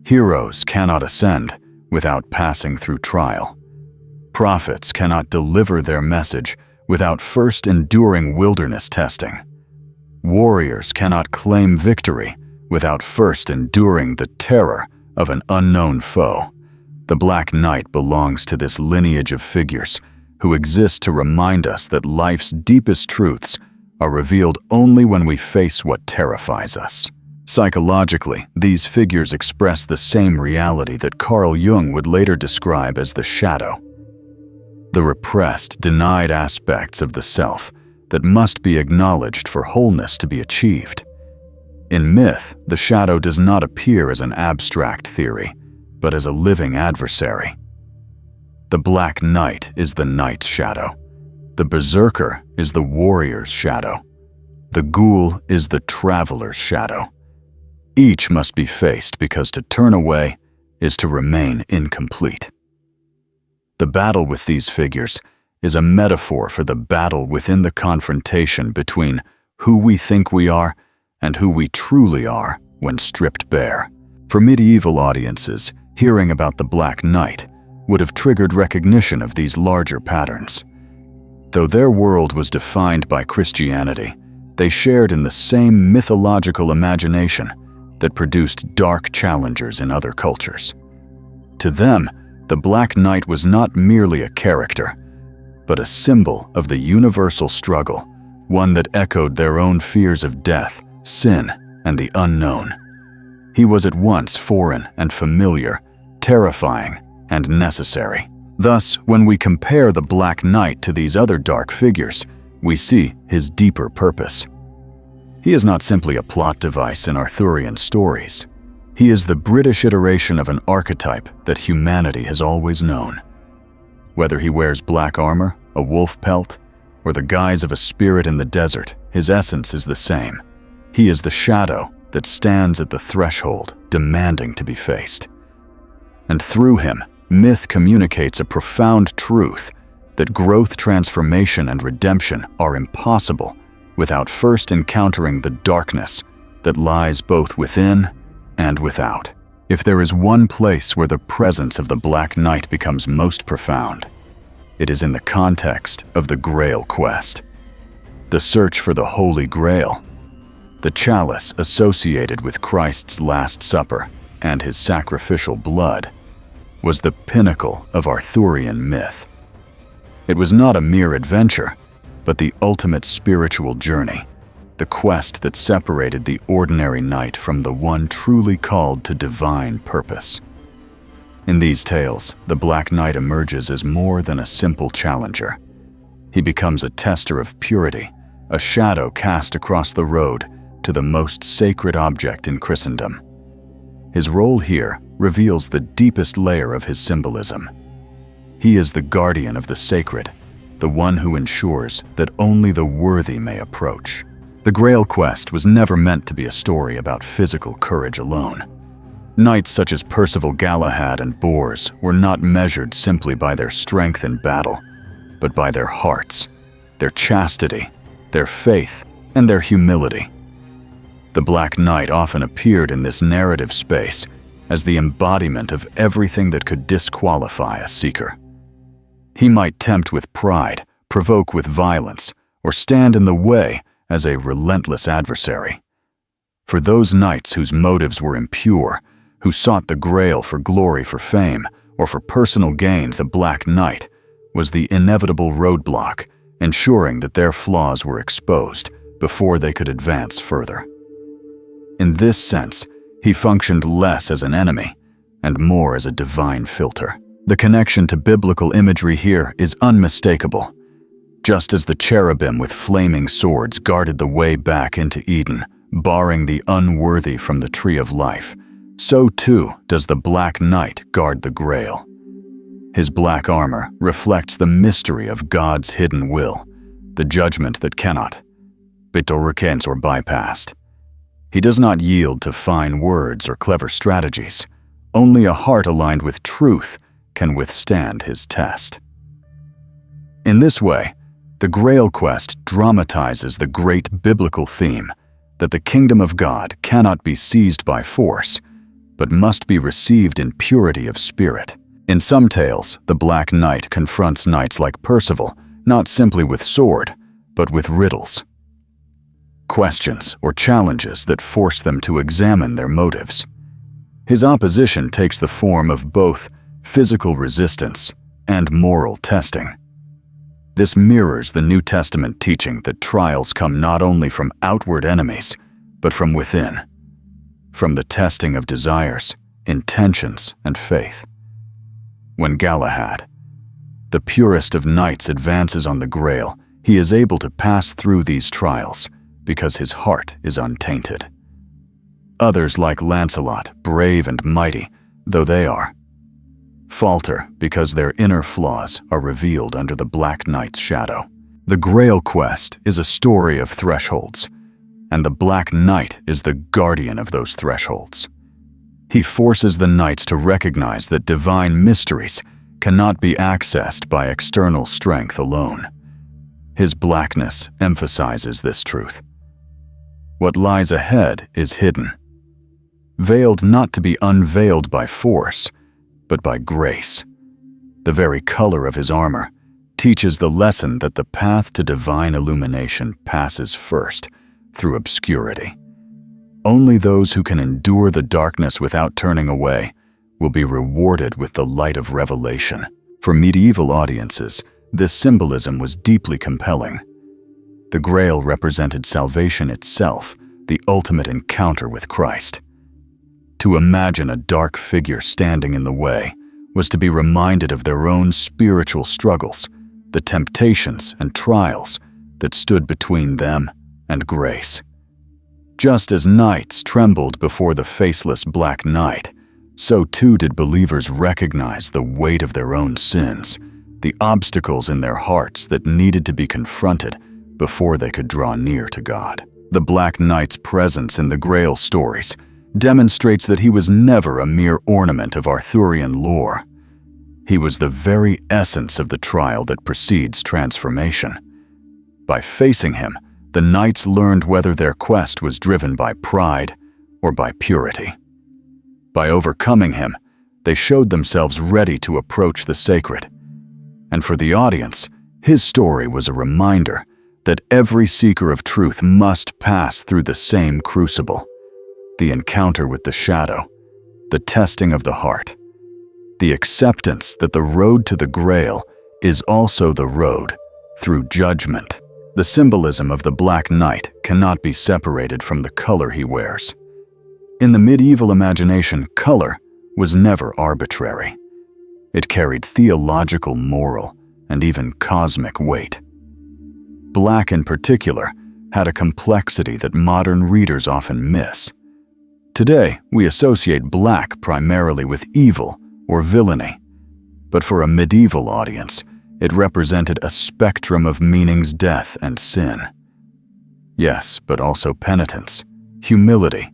Heroes cannot ascend without passing through trial. Prophets cannot deliver their message without first enduring wilderness testing. Warriors cannot claim victory without first enduring the terror of an unknown foe. The Black Knight belongs to this lineage of figures who exist to remind us that life's deepest truths are revealed only when we face what terrifies us. Psychologically, these figures express the same reality that Carl Jung would later describe as the shadow. The repressed, denied aspects of the self that must be acknowledged for wholeness to be achieved. In myth, the shadow does not appear as an abstract theory, but as a living adversary. The Black Knight is the knight's shadow. The berserker is the warrior's shadow. The ghoul is the traveler's shadow. Each must be faced because to turn away is to remain incomplete. The battle with these figures is a metaphor for the battle within the confrontation between who we think we are and who we truly are when stripped bare. For medieval audiences, hearing about the Black Knight would have triggered recognition of these larger patterns. Though their world was defined by Christianity, they shared in the same mythological imagination that produced dark challengers in other cultures. To them, the Black Knight was not merely a character, but a symbol of the universal struggle, one that echoed their own fears of death, sin, and the unknown. He was at once foreign and familiar, terrifying and necessary. Thus, when we compare the Black Knight to these other dark figures, we see his deeper purpose. He is not simply a plot device in Arthurian stories. He is the British iteration of an archetype that humanity has always known. Whether he wears black armor, a wolf pelt, or the guise of a spirit in the desert, his essence is the same. He is the shadow that stands at the threshold, demanding to be faced. And through him, myth communicates a profound truth that growth, transformation, and redemption are impossible without first encountering the darkness that lies both within and without. If there is one place where the presence of the Black Knight becomes most profound, it is in the context of the Grail quest. The search for the Holy Grail, the chalice associated with Christ's Last Supper and his sacrificial blood, was the pinnacle of Arthurian myth. It was not a mere adventure, but the ultimate spiritual journey, the quest that separated the ordinary knight from the one truly called to divine purpose. In these tales, the Black Knight emerges as more than a simple challenger. He becomes a tester of purity, a shadow cast across the road to the most sacred object in Christendom. His role here reveals the deepest layer of his symbolism. He is the guardian of the sacred, the one who ensures that only the worthy may approach. The Grail quest was never meant to be a story about physical courage alone. Knights such as Percival Galahad and Bors were not measured simply by their strength in battle, but by their hearts, their chastity, their faith, and their humility. The Black Knight often appeared in this narrative space as the embodiment of everything that could disqualify a seeker. He might tempt with pride, provoke with violence, or stand in the way as a relentless adversary. For those knights whose motives were impure, who sought the Grail for glory, for fame, or for personal gain, the Black Knight was the inevitable roadblock, ensuring that their flaws were exposed before they could advance further. In this sense, he functioned less as an enemy and more as a divine filter. The connection to biblical imagery here is unmistakable. Just as the cherubim with flaming swords guarded the way back into Eden, barring the unworthy from the tree of life, so too does the Black Knight guard the Grail. His black armor reflects the mystery of God's hidden will, the judgment that cannot be or bypassed. He does not yield to fine words or clever strategies. Only a heart aligned with truth can withstand his test. In this way, the Grail quest dramatizes the great biblical theme that the kingdom of God cannot be seized by force, but must be received in purity of spirit. In some tales, the Black Knight confronts knights like Percival, not simply with sword, but with riddles, questions or challenges that force them to examine their motives. His opposition takes the form of both physical resistance and moral testing. This mirrors the New Testament teaching that trials come not only from outward enemies, but from within, from the testing of desires, intentions, and faith. When Galahad, the purest of knights, advances on the Grail, he is able to pass through these trials because his heart is untainted. Others, like Lancelot, brave and mighty though they are, falter because their inner flaws are revealed under the Black Knight's shadow. The Grail quest is a story of thresholds, and the Black Knight is the guardian of those thresholds. He forces the knights to recognize that divine mysteries cannot be accessed by external strength alone. His blackness emphasizes this truth. What lies ahead is hidden, veiled not to be unveiled by force, but by grace. The very color of his armor teaches the lesson that the path to divine illumination passes first through obscurity. Only those who can endure the darkness without turning away will be rewarded with the light of revelation. For medieval audiences, this symbolism was deeply compelling. The Grail represented salvation itself, the ultimate encounter with Christ. To imagine a dark figure standing in the way was to be reminded of their own spiritual struggles, the temptations and trials that stood between them and grace. Just as knights trembled before the faceless Black Knight, so too did believers recognize the weight of their own sins, the obstacles in their hearts that needed to be confronted before they could draw near to God. The Black Knight's presence in the Grail stories demonstrates that he was never a mere ornament of Arthurian lore. He was the very essence of the trial that precedes transformation. By facing him, the knights learned whether their quest was driven by pride or by purity. By overcoming him, they showed themselves ready to approach the sacred. And for the audience, his story was a reminder that every seeker of truth must pass through the same crucible: the encounter with the shadow, the testing of the heart, the acceptance that the road to the Grail is also the road through judgment. The symbolism of the Black Knight cannot be separated from the color he wears. In the medieval imagination, color was never arbitrary. It carried theological, moral, and even cosmic weight. Black, in particular, had a complexity that modern readers often miss. Today, we associate black primarily with evil or villainy, but for a medieval audience, it represented a spectrum of meanings: death and sin. Yes, but also penitence, humility,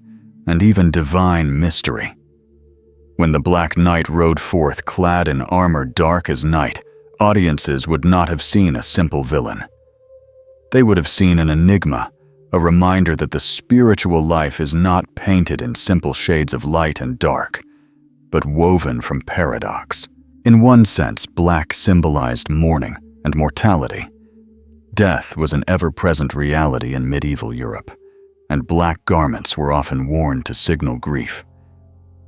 and even divine mystery. When the Black Knight rode forth clad in armor dark as night, audiences would not have seen a simple villain. They would have seen an enigma, a reminder that the spiritual life is not painted in simple shades of light and dark, but woven from paradox. In one sense, black symbolized mourning and mortality. Death was an ever-present reality in medieval Europe, and black garments were often worn to signal grief.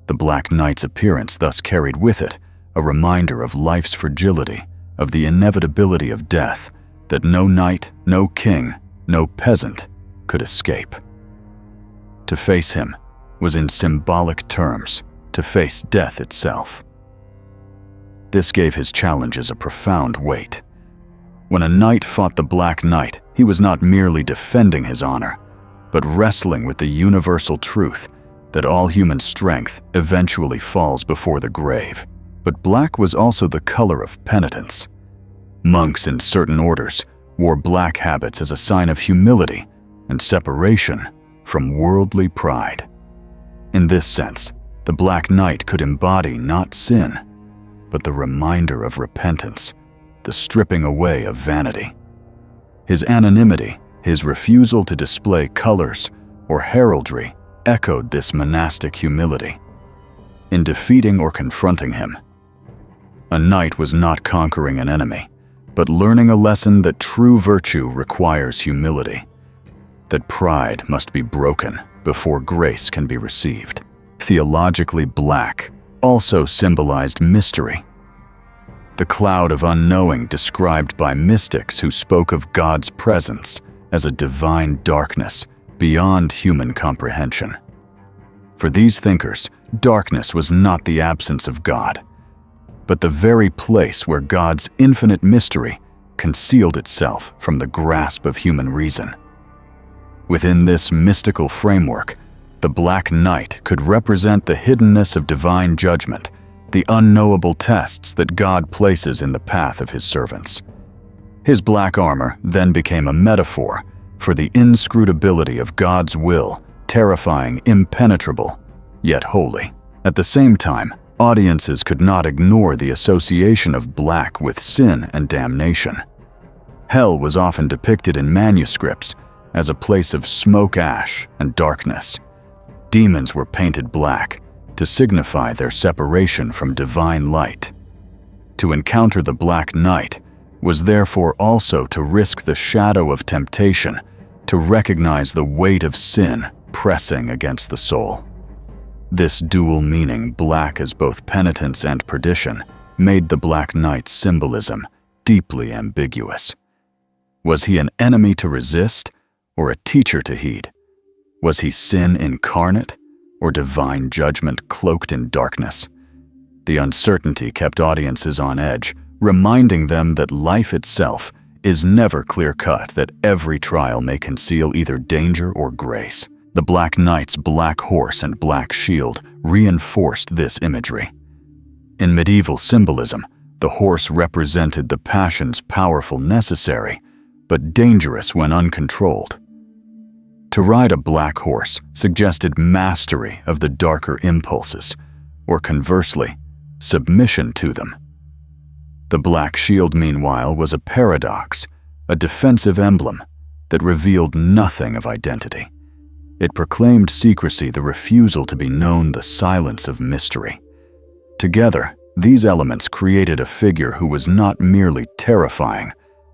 The Black Knight's appearance thus carried with it a reminder of life's fragility, of the inevitability of death, that no knight, no king, no peasant could escape. To face him was, in symbolic terms, to face death itself. This gave his challenges a profound weight. When a knight fought the Black Knight, he was not merely defending his honor, but wrestling with the universal truth that all human strength eventually falls before the grave. But black was also the color of penitence. Monks in certain orders wore black habits as a sign of humility and separation from worldly pride. In this sense, the Black Knight could embody not sin, but the reminder of repentance, the stripping away of vanity. His anonymity, his refusal to display colors or heraldry, echoed this monastic humility. In defeating or confronting him, a knight was not conquering an enemy, but learning a lesson that true virtue requires humility, that pride must be broken before grace can be received. Theologically, black also symbolized mystery. The cloud of unknowing described by mystics who spoke of God's presence as a divine darkness beyond human comprehension. For these thinkers, darkness was not the absence of God, but the very place where God's infinite mystery concealed itself from the grasp of human reason. Within this mystical framework, the Black Knight could represent the hiddenness of divine judgment, the unknowable tests that God places in the path of his servants. His black armor then became a metaphor for the inscrutability of God's will, terrifying, impenetrable, yet holy. At the same time, audiences could not ignore the association of black with sin and damnation. Hell was often depicted in manuscripts as a place of smoke, ash, and darkness. Demons were painted black to signify their separation from divine light. To encounter the Black Knight was therefore also to risk the shadow of temptation, to recognize the weight of sin pressing against the soul. This dual meaning, black as both penitence and perdition, made the Black Knight's symbolism deeply ambiguous. Was he an enemy to resist or a teacher to heed? Was he sin incarnate or divine judgment cloaked in darkness? The uncertainty kept audiences on edge, reminding them that life itself is never clear-cut that every trial may conceal either danger or grace. The Black Knight's black horse and black shield reinforced this imagery. In medieval symbolism, the horse represented the passions powerful necessary, but dangerous when uncontrolled. To ride a black horse suggested mastery of the darker impulses, or conversely, submission to them. The black shield, meanwhile, was a paradox, a defensive emblem that revealed nothing of identity. It proclaimed secrecy, the refusal to be known, the silence of mystery. Together, these elements created a figure who was not merely terrifying,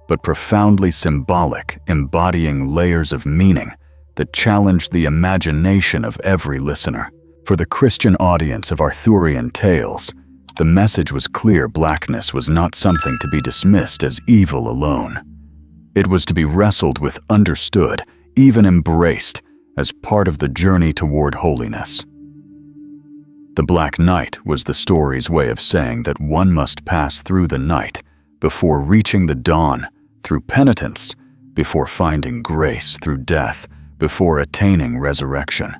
but profoundly symbolic, embodying layers of meaning that challenged the imagination of every listener. For the Christian audience of Arthurian tales, the message was clear: blackness was not something to be dismissed as evil alone. It was to be wrestled with, understood, even embraced as part of the journey toward holiness. The Black Knight was the story's way of saying that one must pass through the night before reaching the dawn, through penitence, before finding grace, through death, before attaining resurrection.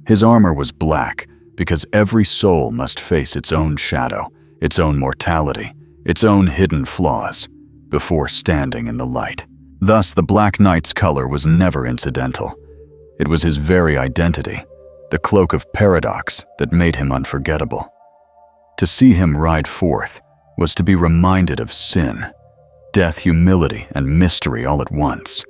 His armor was black because every soul must face its own shadow, its own mortality, its own hidden flaws, before standing in the light. Thus, the Black Knight's color was never incidental. It was his very identity, the cloak of paradox that made him unforgettable. To see him ride forth was to be reminded of sin, death, humility, and mystery all at once.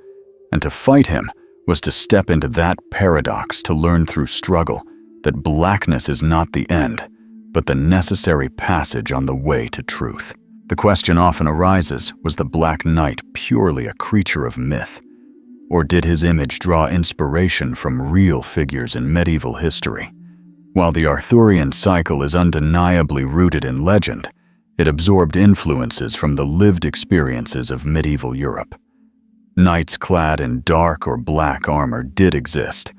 And to fight him was to step into that paradox, to learn through struggle that blackness is not the end, but the necessary passage on the way to truth. The question often arises, was the Black Knight purely a creature of myth? Or did his image draw inspiration from real figures in medieval history? While the Arthurian cycle is undeniably rooted in legend, it absorbed influences from the lived experiences of medieval Europe. Knights clad in dark or black armor did exist,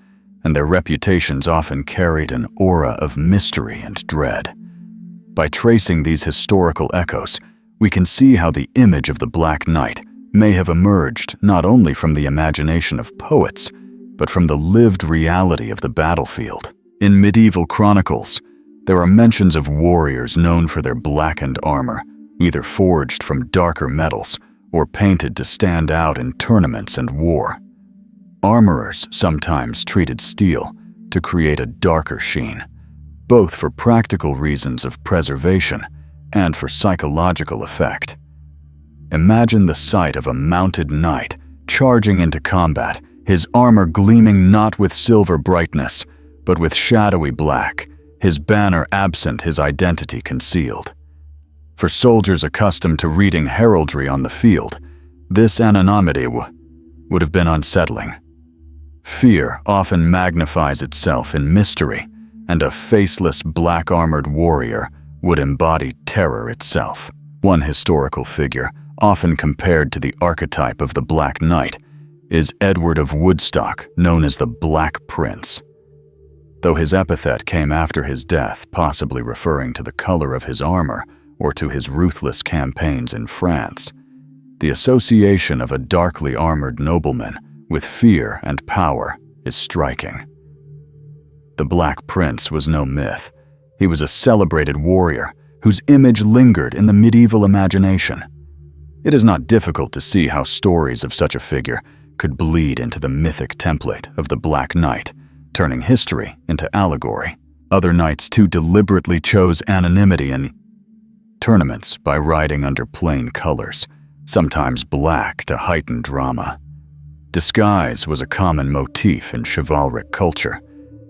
and their reputations often carried an aura of mystery and dread. By tracing these historical echoes, we can see how the image of the Black Knight may have emerged not only from the imagination of poets, but from the lived reality of the battlefield. In medieval chronicles, there are mentions of warriors known for their blackened armor, either forged from darker metals or painted to stand out in tournaments and war. Armorers sometimes treated steel to create a darker sheen, both for practical reasons of preservation and for psychological effect. Imagine the sight of a mounted knight charging into combat, his armor gleaming not with silver brightness, but with shadowy black, his banner absent, his identity concealed. For soldiers accustomed to reading heraldry on the field, this anonymity would have been unsettling. Fear often magnifies itself in mystery, and a faceless black-armored warrior would embody terror itself. One historical figure, often compared to the archetype of the Black Knight, is Edward of Woodstock, known as the Black Prince. Though his epithet came after his death, possibly referring to the color of his armor or to his ruthless campaigns in France, the association of a darkly armored nobleman with fear and power is striking. The Black Prince was no myth. He was a celebrated warrior whose image lingered in the medieval imagination. It is not difficult to see how stories of such a figure could bleed into the mythic template of the Black Knight, turning history into allegory. Other knights too deliberately chose anonymity in tournaments by riding under plain colors, sometimes black to heighten drama. Disguise was a common motif in chivalric culture,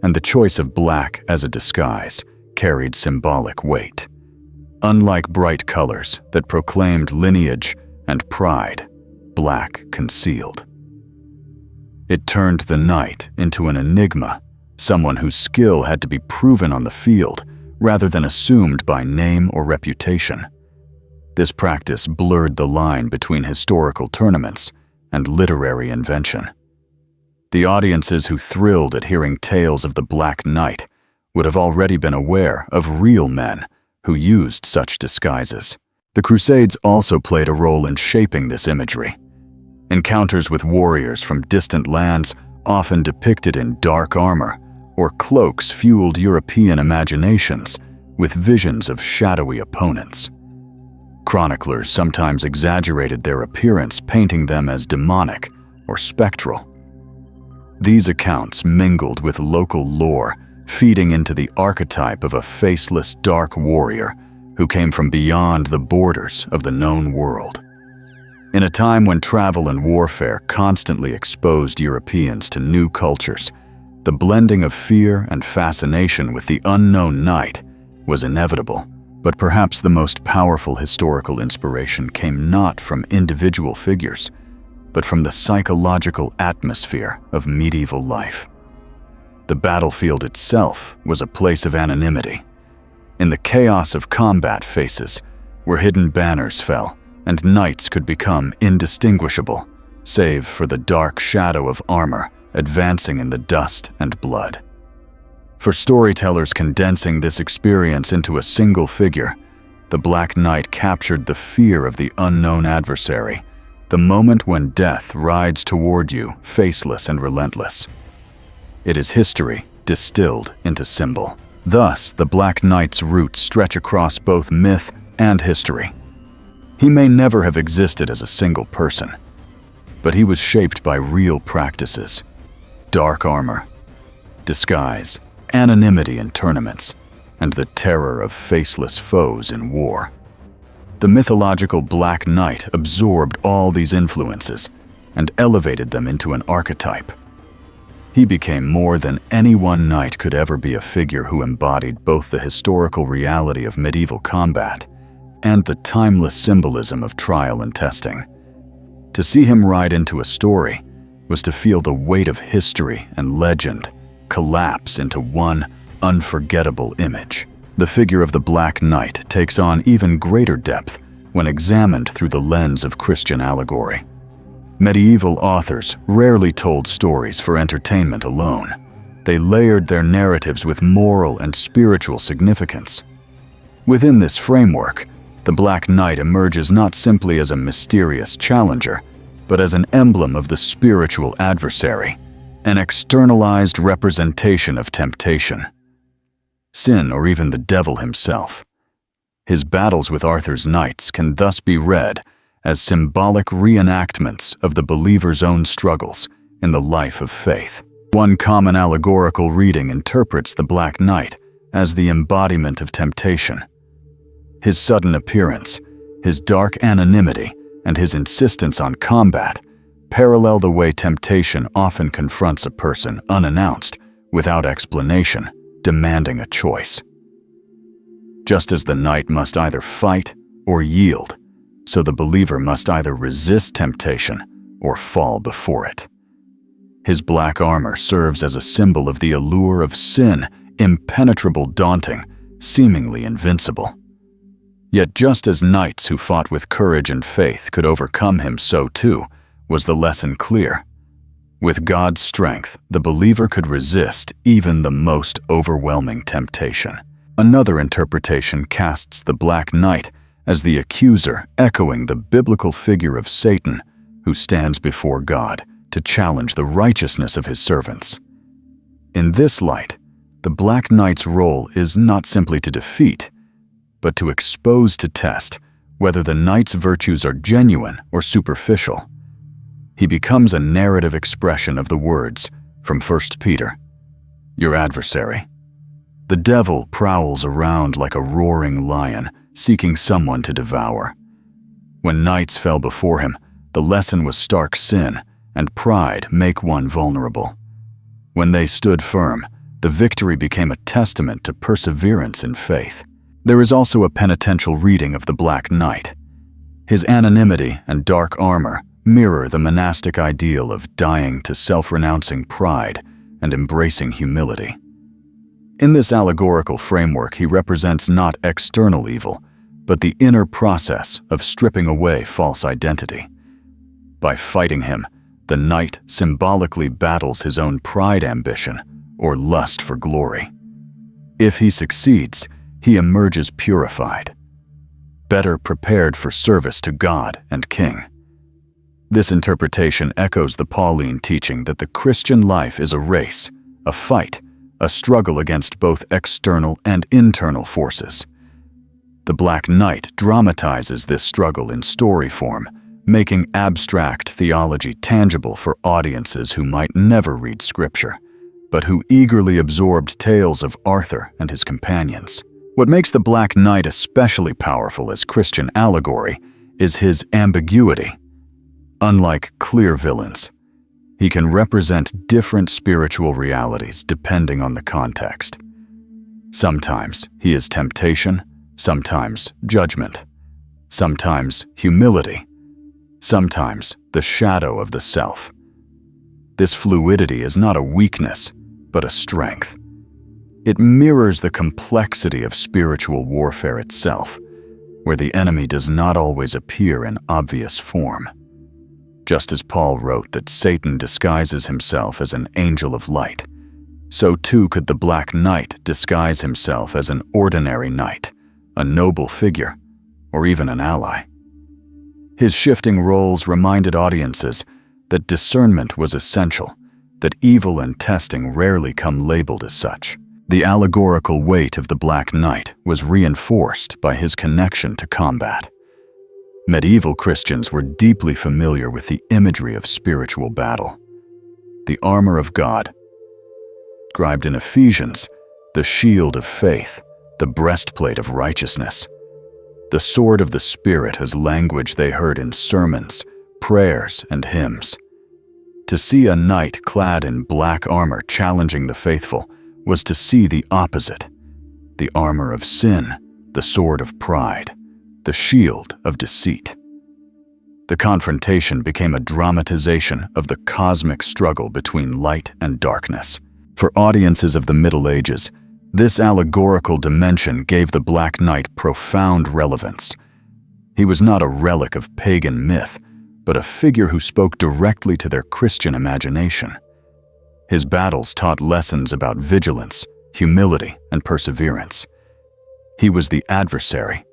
and the choice of black as a disguise carried symbolic weight. Unlike bright colors that proclaimed lineage and pride, black concealed. It turned the knight into an enigma, someone whose skill had to be proven on the field rather than assumed by name or reputation. This practice blurred the line between historical tournaments and literary invention. The audiences who thrilled at hearing tales of the Black Knight would have already been aware of real men who used such disguises. The Crusades also played a role in shaping this imagery. Encounters with warriors from distant lands, often depicted in dark armor, or cloaks, fueled European imaginations with visions of shadowy opponents. Chroniclers sometimes exaggerated their appearance, painting them as demonic or spectral. These accounts mingled with local lore, feeding into the archetype of a faceless dark warrior who came from beyond the borders of the known world. In a time when travel and warfare constantly exposed Europeans to new cultures, the blending of fear and fascination with the unknown knight was inevitable. But perhaps the most powerful historical inspiration came not from individual figures, but from the psychological atmosphere of medieval life. The battlefield itself was a place of anonymity. In the chaos of combat phases, where hidden banners fell and knights could become indistinguishable, save for the dark shadow of armor advancing in the dust and blood. For storytellers condensing this experience into a single figure, the Black Knight captured the fear of the unknown adversary, the moment when death rides toward you, faceless and relentless. It is history distilled into symbol. Thus, the Black Knight's roots stretch across both myth and history. He may never have existed as a single person, but he was shaped by real practices: dark armor, disguise, anonymity in tournaments, and the terror of faceless foes in war. The mythological Black Knight absorbed all these influences and elevated them into an archetype. He became more than any one knight could ever be, a figure who embodied both the historical reality of medieval combat and the timeless symbolism of trial and testing. To see him ride into a story was to feel the weight of history and legend collapse into one unforgettable image. The figure of the Black Knight takes on even greater depth when examined through the lens of Christian allegory. Medieval authors rarely told stories for entertainment alone. They layered their narratives with moral and spiritual significance. Within this framework, the Black Knight emerges not simply as a mysterious challenger, but as an emblem of the spiritual adversary, an externalized representation of temptation, sin, or even the devil himself. His battles with Arthur's knights can thus be read as symbolic reenactments of the believer's own struggles in the life of faith. One common allegorical reading interprets the Black Knight as the embodiment of temptation. His sudden appearance, his dark anonymity, and his insistence on combat parallel the way temptation often confronts a person unannounced, without explanation, demanding a choice. Just as the knight must either fight or yield, so the believer must either resist temptation or fall before it. His black armor serves as a symbol of the allure of sin, impenetrable, daunting, seemingly invincible. Yet just as knights who fought with courage and faith could overcome him, so too was the lesson clear. With God's strength, the believer could resist even the most overwhelming temptation. Another interpretation casts the Black Knight as the accuser, echoing the biblical figure of Satan, who stands before God to challenge the righteousness of his servants. In this light, the Black Knight's role is not simply to defeat, but to expose, to test whether the knight's virtues are genuine or superficial. He becomes a narrative expression of the words from 1 Peter, "Your adversary. The devil prowls around like a roaring lion, seeking someone to devour." When knights fell before him, the lesson was stark sin and pride make one vulnerable. When they stood firm, the victory became a testament to perseverance in faith. There is also a penitential reading of the Black Knight. His anonymity and dark armor mirror the monastic ideal of dying to self-renouncing pride and embracing humility. In this allegorical framework, he represents not external evil, but the inner process of stripping away false identity. By fighting him, the knight symbolically battles his own pride, ambition, or lust for glory. If he succeeds, he emerges purified. better prepared for service to God and King. This interpretation echoes the Pauline teaching that the Christian life is a race, a fight, a struggle against both external and internal forces. The Black Knight dramatizes this struggle in story form, making abstract theology tangible for audiences who might never read scripture, but who eagerly absorbed tales of Arthur and his companions. What makes the Black Knight especially powerful as Christian allegory is his ambiguity. Unlike clear villains, he can represent different spiritual realities depending on the context. Sometimes he is temptation, sometimes judgment, sometimes humility, sometimes the shadow of the self. This fluidity is not a weakness, but a strength. It mirrors the complexity of spiritual warfare itself, where the enemy does not always appear in obvious form. Just as Paul wrote that Satan disguises himself as an angel of light, so too could the Black Knight disguise himself as an ordinary knight, a noble figure, or even an ally. His shifting roles reminded audiences that discernment was essential, that evil and testing rarely come labeled as such. The allegorical weight of the Black Knight was reinforced by his connection to combat. Medieval Christians were deeply familiar with the imagery of spiritual battle. The armor of God, described in Ephesians, the shield of faith, the breastplate of righteousness, the sword of the Spirit as language they heard in sermons, prayers, and hymns. To see a knight clad in black armor challenging the faithful was to see the opposite, the armor of sin, the sword of pride, the shield of deceit. The confrontation became a dramatization of the cosmic struggle between light and darkness. For audiences of the Middle Ages, this allegorical dimension gave the Black Knight profound relevance. He was not a relic of pagan myth, but a figure who spoke directly to their Christian imagination. His battles taught lessons about vigilance, humility, and perseverance. He was the adversary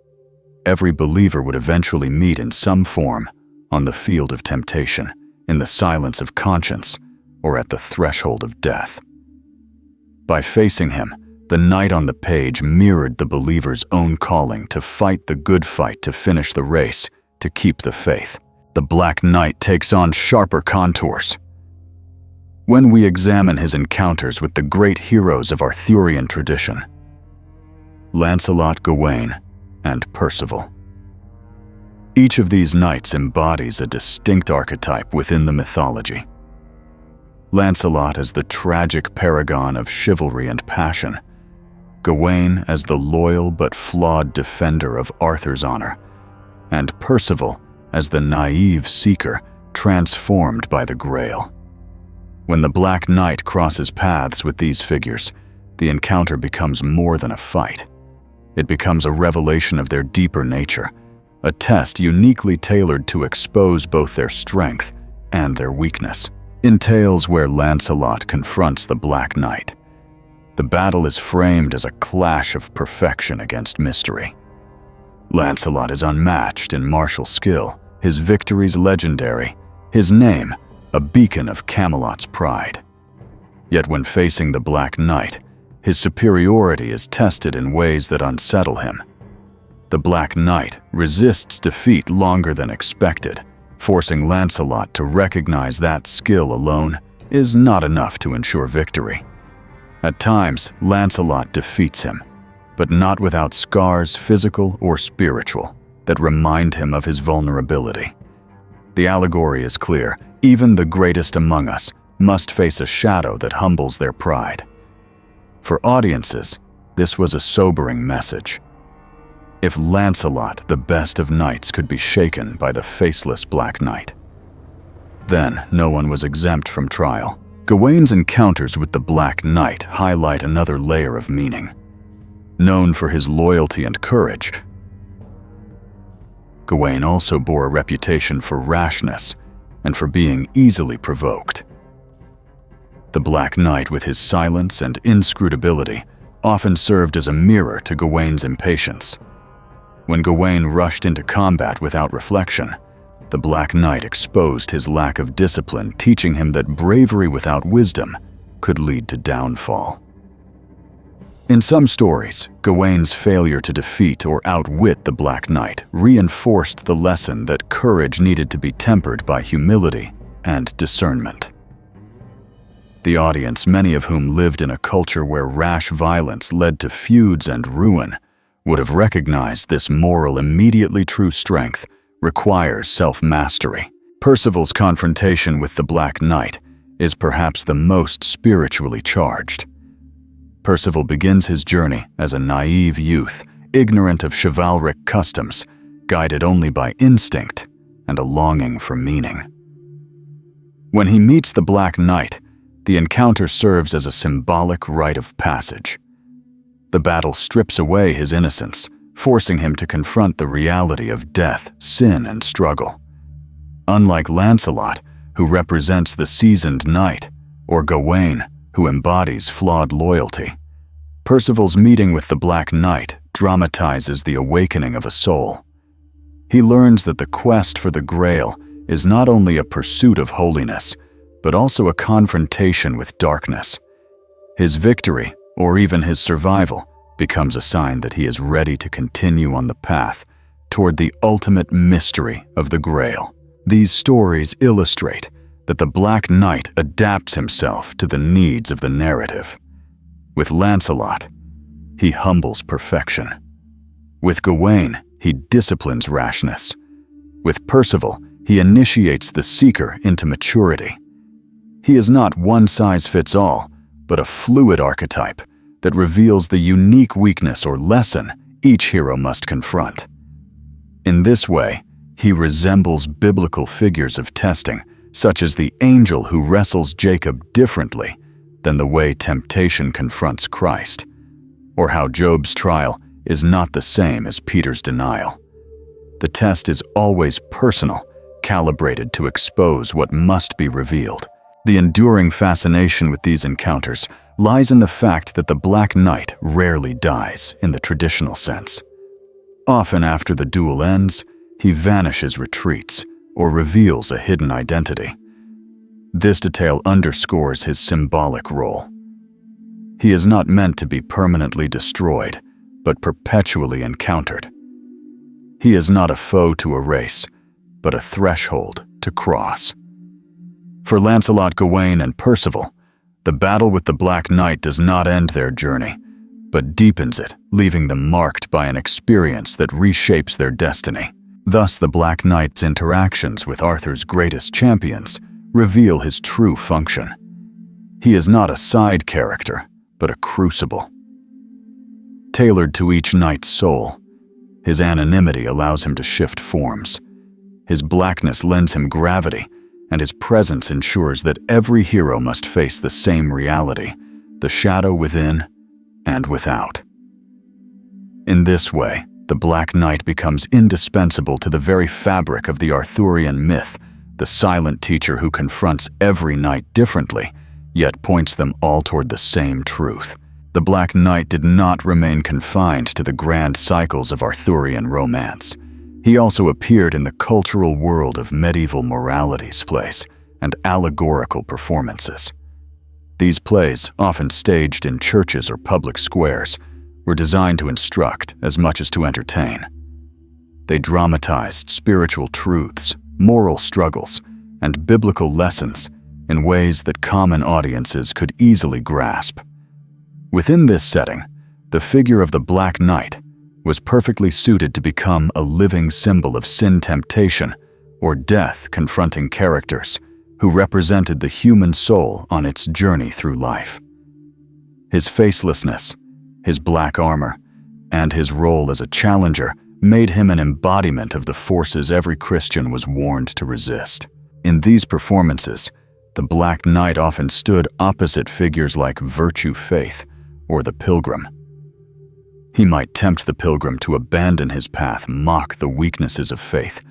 every believer would eventually meet in some form on the field of temptation, in the silence of conscience, or at the threshold of death. By facing him, the knight on the page mirrored the believer's own calling to fight the good fight, to finish the race, to keep the faith. The Black Knight takes on sharper contours when we examine his encounters with the great heroes of Arthurian tradition: Lancelot, Gawain, and Percival. Each of these knights embodies a distinct archetype within the mythology. Lancelot as the tragic paragon of chivalry and passion, Gawain as the loyal but flawed defender of Arthur's honor, and Percival as the naive seeker transformed by the Grail. When the Black Knight crosses paths with these figures, the encounter becomes more than a fight. It becomes a revelation of their deeper nature, a test uniquely tailored to expose both their strength and their weakness. In tales where Lancelot confronts the Black Knight, the battle is framed as a clash of perfection against mystery. Lancelot is unmatched in martial skill, his victories legendary, his name a beacon of Camelot's pride. Yet when facing the Black Knight, his superiority is tested in ways that unsettle him. The Black Knight resists defeat longer than expected, forcing Lancelot to recognize that skill alone is not enough to ensure victory. At times, Lancelot defeats him, but not without scars, physical or spiritual, that remind him of his vulnerability. The allegory is clear: even the greatest among us must face a shadow that humbles their pride. For audiences, this was a sobering message. If Lancelot, the best of knights, could be shaken by the faceless Black Knight, then no one was exempt from trial. Gawain's encounters with the Black Knight highlight another layer of meaning. Known for his loyalty and courage, Gawain also bore a reputation for rashness and for being easily provoked. The Black Knight, with his silence and inscrutability, often served as a mirror to Gawain's impatience. When Gawain rushed into combat without reflection, the Black Knight exposed his lack of discipline, teaching him that bravery without wisdom could lead to downfall. In some stories, Gawain's failure to defeat or outwit the Black Knight reinforced the lesson that courage needed to be tempered by humility and discernment. The audience, many of whom lived in a culture where rash violence led to feuds and ruin, would have recognized this moral, immediately true strength requires self-mastery. Percival's confrontation with the Black Knight is perhaps the most spiritually charged. Percival begins his journey as a naive youth, ignorant of chivalric customs, guided only by instinct and a longing for meaning. When he meets the Black Knight, the encounter serves as a symbolic rite of passage. The battle strips away his innocence, forcing him to confront the reality of death, sin, and struggle. Unlike Lancelot, who represents the seasoned knight, or Gawain, who embodies flawed loyalty, Percival's meeting with the Black Knight dramatizes the awakening of a soul. He learns that the quest for the Grail is not only a pursuit of holiness, but also a confrontation with darkness. His victory, or even his survival, becomes a sign that he is ready to continue on the path toward the ultimate mystery of the Grail. These stories illustrate that the Black Knight adapts himself to the needs of the narrative. With Lancelot, he humbles perfection. With Gawain, he disciplines rashness. With Percival, he initiates the seeker into maturity. He is not one-size-fits-all, but a fluid archetype that reveals the unique weakness or lesson each hero must confront. In this way, he resembles biblical figures of testing, such as the angel who wrestles Jacob differently than the way temptation confronts Christ, or how Job's trial is not the same as Peter's denial. The test is always personal, calibrated to expose what must be revealed. The enduring fascination with these encounters lies in the fact that the Black Knight rarely dies in the traditional sense. Often after the duel ends, he vanishes, retreats, or reveals a hidden identity. This detail underscores his symbolic role. He is not meant to be permanently destroyed, but perpetually encountered. He is not a foe to erase, but a threshold to cross. For Lancelot, Gawain, and Percival, the battle with the Black Knight does not end their journey, but deepens it, leaving them marked by an experience that reshapes their destiny. Thus, the Black Knight's interactions with Arthur's greatest champions reveal his true function. He is not a side character, but a crucible. Tailored to each knight's soul, his anonymity allows him to shift forms. His blackness lends him gravity, and his presence ensures that every hero must face the same reality, the shadow within and without. In this way, the Black Knight becomes indispensable to the very fabric of the Arthurian myth, the silent teacher who confronts every knight differently, yet points them all toward the same truth. The Black Knight did not remain confined to the grand cycles of Arthurian romance. He also appeared in the cultural world of medieval moralities plays and allegorical performances. These plays, often staged in churches or public squares, were designed to instruct as much as to entertain. They dramatized spiritual truths, moral struggles, and biblical lessons in ways that common audiences could easily grasp. Within this setting, the figure of the Black Knight was perfectly suited to become a living symbol of sin temptation or death, confronting characters who represented the human soul on its journey through life. His facelessness, his black armor, and his role as a challenger made him an embodiment of the forces every Christian was warned to resist. In these performances, the Black Knight often stood opposite figures like Virtue Faith or the Pilgrim. He might tempt the pilgrim to abandon his path, mock the weaknesses of faith,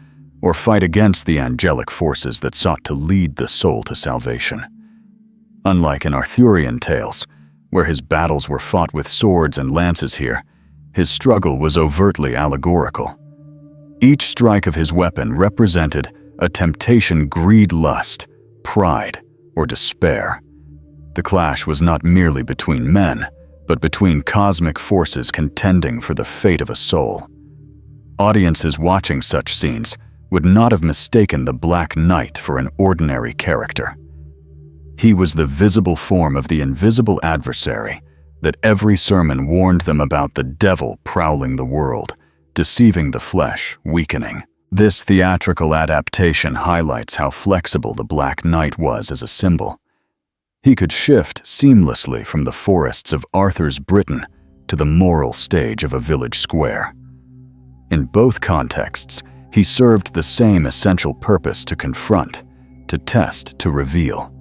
or fight against the angelic forces that sought to lead the soul to salvation. Unlike in Arthurian tales, where his battles were fought with swords and lances here, His struggle was overtly allegorical. Each strike of his weapon represented a temptation, greed, lust, pride, or despair. The clash was not merely between men, but between cosmic forces contending for the fate of a soul. Audiences watching such scenes would not have mistaken the Black Knight for an ordinary character. He was the visible form of the invisible adversary that every sermon warned them about: the devil prowling the world, deceiving the flesh, weakening. This theatrical adaptation highlights how flexible the Black Knight was as a symbol. He could shift seamlessly from the forests of Arthur's Britain to the moral stage of a village square. In both contexts, he served the same essential purpose: to confront, to test, to reveal.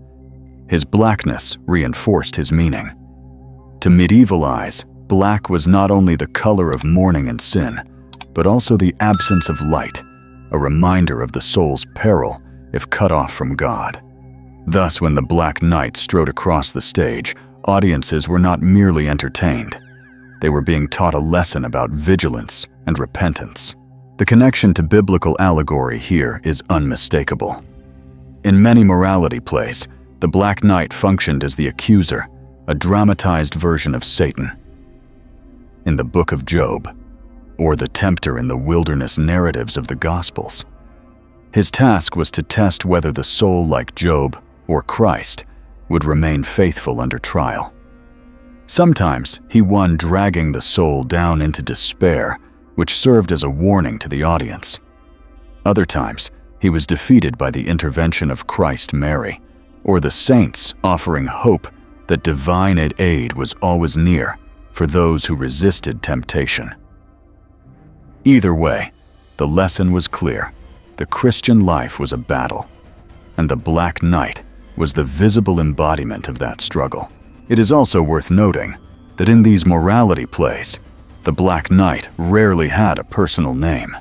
His blackness reinforced his meaning. To medieval eyes, black was not only the color of mourning and sin, but also the absence of light, a reminder of the soul's peril if cut off from God. Thus, when the Black Knight strode across the stage, audiences were not merely entertained. They were being taught a lesson about vigilance and repentance. The connection to biblical allegory here is unmistakable. In many morality plays, the Black Knight functioned as the accuser, a dramatized version of Satan. In the Book of Job, or the tempter in the wilderness narratives of the Gospels, his task was to test whether the soul, like Job or Christ, would remain faithful under trial. Sometimes he won, dragging the soul down into despair, which served as a warning to the audience. Other times, he was defeated by the intervention of Christ Mary, or the saints, offering hope that divine aid was always near for those who resisted temptation. Either way, the lesson was clear: the Christian life was a battle, and the Black Knight was the visible embodiment of that struggle. It is also worth noting that in these morality plays, the Black Knight rarely had a personal name.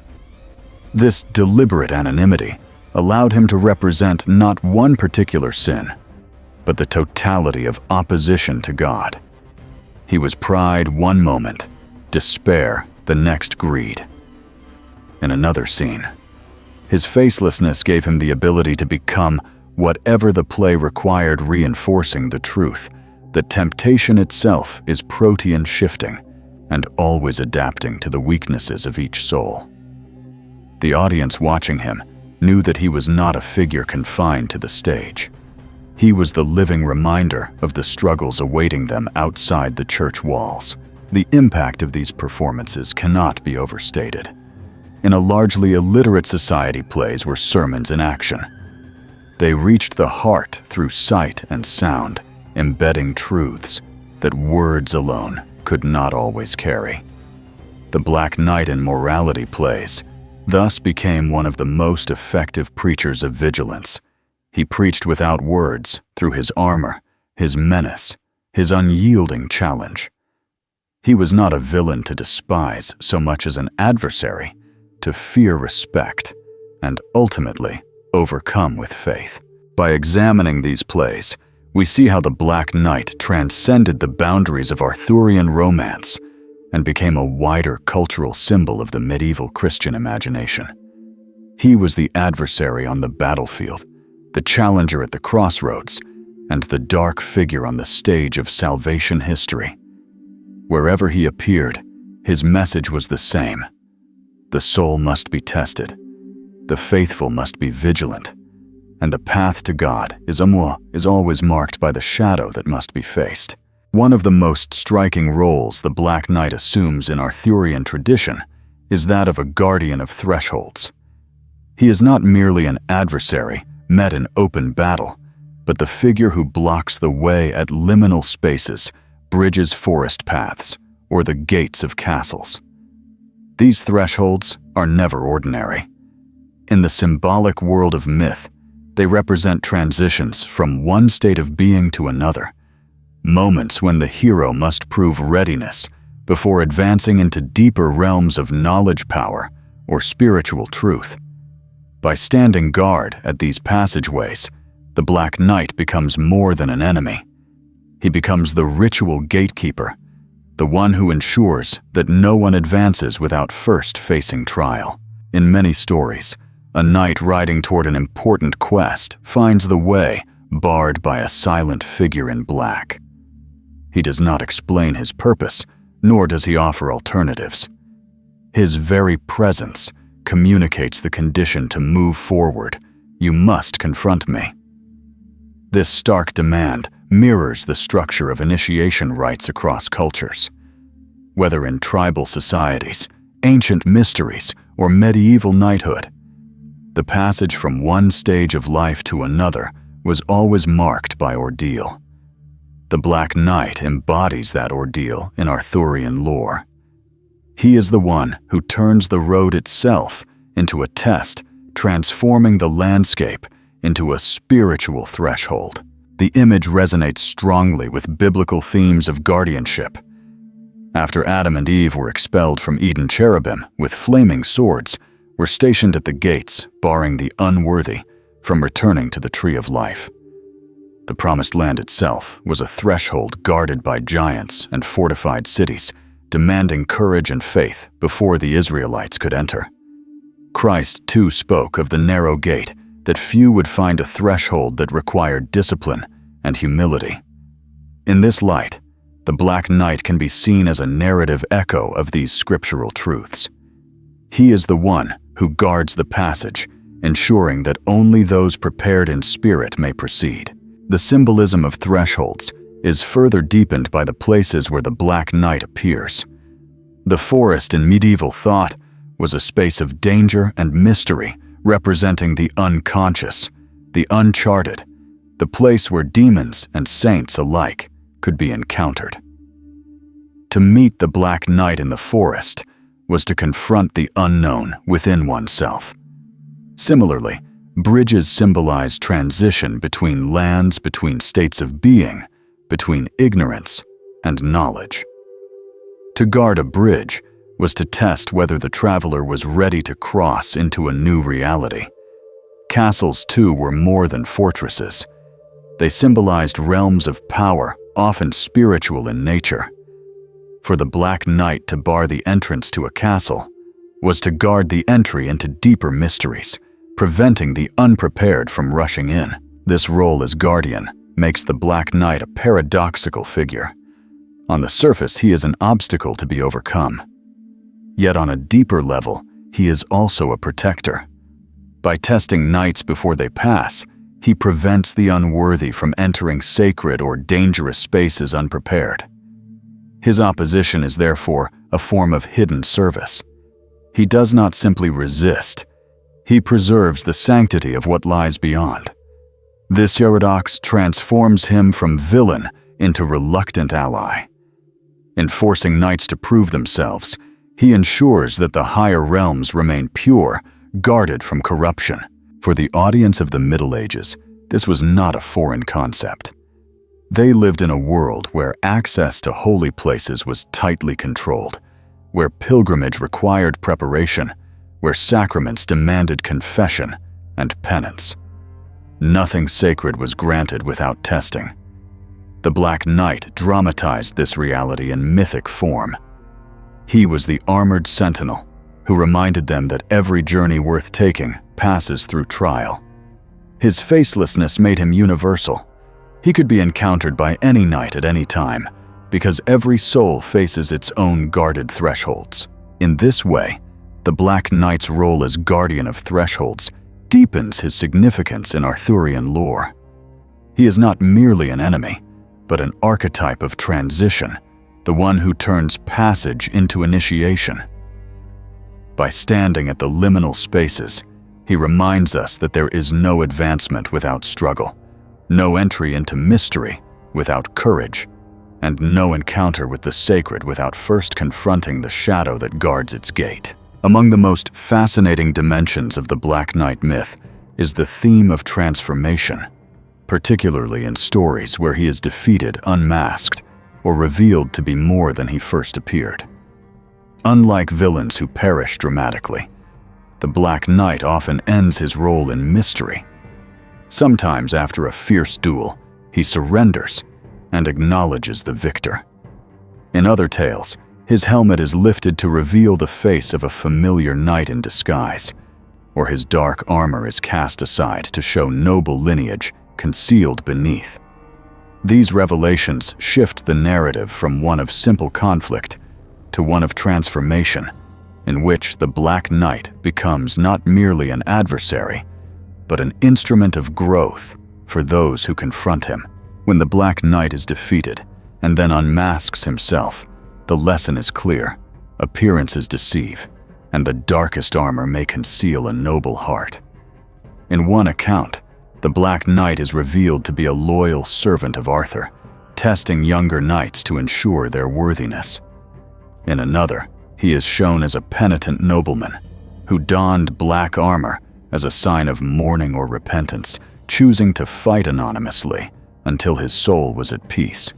This deliberate anonymity allowed him to represent not one particular sin, but the totality of opposition to God. He was pride one moment, despair the next, greed in another scene. His facelessness gave him the ability to become whatever the play required, reinforcing the truth that temptation itself is protean shifting and always adapting to the weaknesses of each soul. The audience watching him knew that he was not a figure confined to the stage. He was the living reminder of the struggles awaiting them outside the church walls. The impact of these performances cannot be overstated. In a largely illiterate society, plays were sermons in action. They reached the heart through sight and sound, embedding truths that words alone could not always carry. The Black Knight in morality plays thus became one of the most effective preachers of vigilance. He preached without words, through his armor, his menace, his unyielding challenge. He was not a villain to despise so much as an adversary to fear, respect, and ultimately overcome with faith. By examining these plays, we see how the Black Knight transcended the boundaries of Arthurian romance and became a wider cultural symbol of the medieval Christian imagination. He was the adversary on the battlefield, the challenger at the crossroads, and the dark figure on the stage of salvation history. Wherever he appeared, his message was the same: the soul must be tested, the faithful must be vigilant, and the path to God is always marked by the shadow that must be faced. One of the most striking roles the Black Knight assumes in Arthurian tradition is that of a guardian of thresholds. He is not merely an adversary met in open battle, but the figure who blocks the way at liminal spaces, bridges forest paths, or the gates of castles. These thresholds are never ordinary. In the symbolic world of myth, they represent transitions from one state of being to another, moments when the hero must prove readiness before advancing into deeper realms of knowledge, power, or spiritual truth. By standing guard at these passageways, the Black Knight becomes more than an enemy. He becomes the ritual gatekeeper, the one who ensures that no one advances without first facing trial. In many stories, a knight riding toward an important quest finds the way barred by a silent figure in black. He does not explain his purpose, nor does he offer alternatives. His very presence communicates the condition to move forward. You must confront me. This stark demand mirrors the structure of initiation rites across cultures. Whether in tribal societies, ancient mysteries, or medieval knighthood, the passage from one stage of life to another was always marked by ordeal. The Black Knight embodies that ordeal in Arthurian lore. He is the one who turns the road itself into a test, transforming the landscape into a spiritual threshold. The image resonates strongly with biblical themes of guardianship. After Adam and Eve were expelled from Eden, cherubim with flaming swords were stationed at the gates, barring the unworthy from returning to the tree of life. The Promised Land itself was a threshold guarded by giants and fortified cities, demanding courage and faith before the Israelites could enter. Christ too spoke of the narrow gate, that few would find a threshold that required discipline and humility. In this light, the Black Knight can be seen as a narrative echo of these scriptural truths. He is the one who guards the passage, ensuring that only those prepared in spirit may proceed. The symbolism of thresholds is further deepened by the places where the Black Knight appears. The forest in medieval thought was a space of danger and mystery, representing the unconscious, the uncharted, the place where demons and saints alike could be encountered. To meet the Black Knight in the forest was to confront the unknown within oneself. Similarly, bridges symbolize transition between lands, between states of being, between ignorance and knowledge. To guard a bridge was to test whether the traveler was ready to cross into a new reality. Castles, too, were more than fortresses. They symbolized realms of power, often spiritual in nature. For the Black Knight to bar the entrance to a castle was to guard the entry into deeper mysteries, preventing the unprepared from rushing in. This role as guardian makes the Black Knight a paradoxical figure. On the surface, he is an obstacle to be overcome. Yet on a deeper level, he is also a protector. By testing knights before they pass, he prevents the unworthy from entering sacred or dangerous spaces unprepared. His opposition is therefore a form of hidden service. He does not simply resist, he preserves the sanctity of what lies beyond. This paradox transforms him from villain into reluctant ally. In forcing knights to prove themselves, he ensures that the higher realms remain pure, guarded from corruption. For the audience of the Middle Ages, this was not a foreign concept. They lived in a world where access to holy places was tightly controlled, where pilgrimage required preparation, where sacraments demanded confession and penance. Nothing sacred was granted without testing. The Black Knight dramatized this reality in mythic form. He was the armored sentinel who reminded them that every journey worth taking passes through trial. His facelessness made him universal. He could be encountered by any knight at any time, because every soul faces its own guarded thresholds. In this way, the Black Knight's role as guardian of thresholds deepens his significance in Arthurian lore. He is not merely an enemy, but an archetype of transition, the one who turns passage into initiation. By standing at the liminal spaces, he reminds us that there is no advancement without struggle, no entry into mystery without courage, and no encounter with the sacred without first confronting the shadow that guards its gate. Among the most fascinating dimensions of the Black Knight myth is the theme of transformation, particularly in stories where he is defeated unmasked or revealed to be more than he first appeared. Unlike villains who perish dramatically, the Black Knight often ends his role in mystery. Sometimes after a fierce duel, he surrenders and acknowledges the victor. In other tales, his helmet is lifted to reveal the face of a familiar knight in disguise, or his dark armor is cast aside to show noble lineage concealed beneath. These revelations shift the narrative from one of simple conflict to one of transformation, in which the Black Knight becomes not merely an adversary, but an instrument of growth for those who confront him. When the Black Knight is defeated and then unmasks himself, the lesson is clear: appearances deceive, and the darkest armor may conceal a noble heart. In one account, the Black Knight is revealed to be a loyal servant of Arthur, testing younger knights to ensure their worthiness. In another, he is shown as a penitent nobleman who donned black armor as a sign of mourning or repentance, choosing to fight anonymously until his soul was at peace.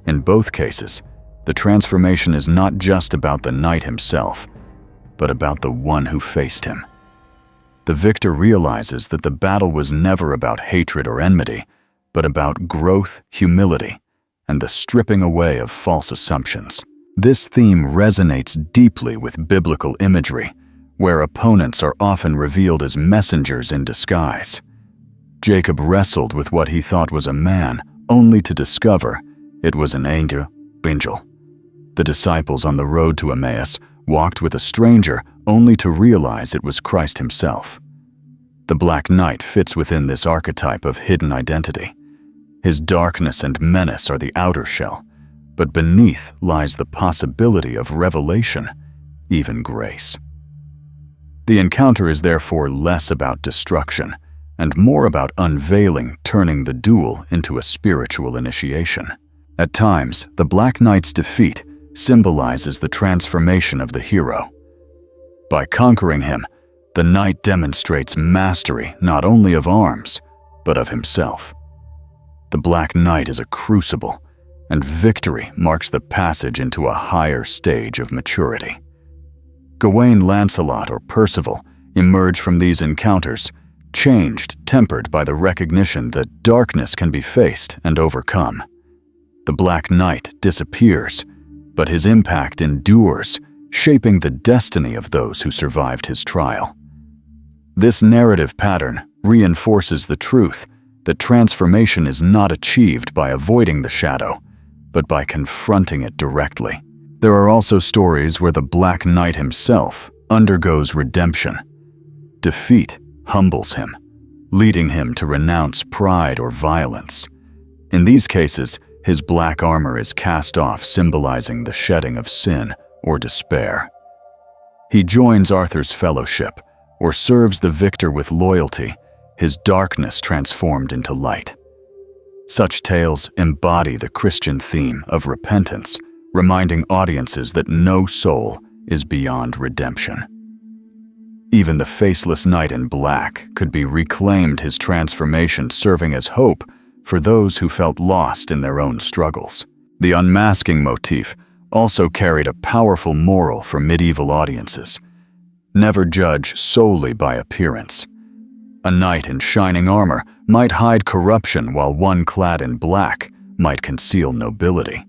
In both cases, the transformation is not just about the knight himself, but about the one who faced him. The victor realizes that the battle was never about hatred or enmity, but about growth, humility, and the stripping away of false assumptions. This theme resonates deeply with biblical imagery, where opponents are often revealed as messengers in disguise. Jacob wrestled with what he thought was a man, only to discover it was an angel. The disciples on the road to Emmaus walked with a stranger only to realize it was Christ himself. The Black Knight fits within this archetype of hidden identity. His darkness and menace are the outer shell, but beneath lies the possibility of revelation, even grace. The encounter is therefore less about destruction and more about unveiling, turning the duel into a spiritual initiation. At times, the Black Knight's defeat symbolizes the transformation of the hero. By conquering him, the knight demonstrates mastery not only of arms, but of himself. The Black Knight is a crucible, and victory marks the passage into a higher stage of maturity. Gawain, Lancelot, or Percival emerge from these encounters, changed, tempered by the recognition that darkness can be faced and overcome. The Black Knight disappears, but his impact endures, shaping the destiny of those who survived his trial. This narrative pattern reinforces the truth that transformation is not achieved by avoiding the shadow, but by confronting it directly. There are also stories where the Black Knight himself undergoes redemption. Defeat humbles him, leading him to renounce pride or violence. In these cases, his black armor is cast off, symbolizing the shedding of sin or despair. He joins Arthur's fellowship, or serves the victor with loyalty, his darkness transformed into light. Such tales embody the Christian theme of repentance, reminding audiences that no soul is beyond redemption. Even the faceless knight in black could be reclaimed, his transformation serving as hope for those who felt lost in their own struggles. The unmasking motif also carried a powerful moral for medieval audiences. Never judge solely by appearance. A knight in shining armor might hide corruption, while one clad in black might conceal nobility.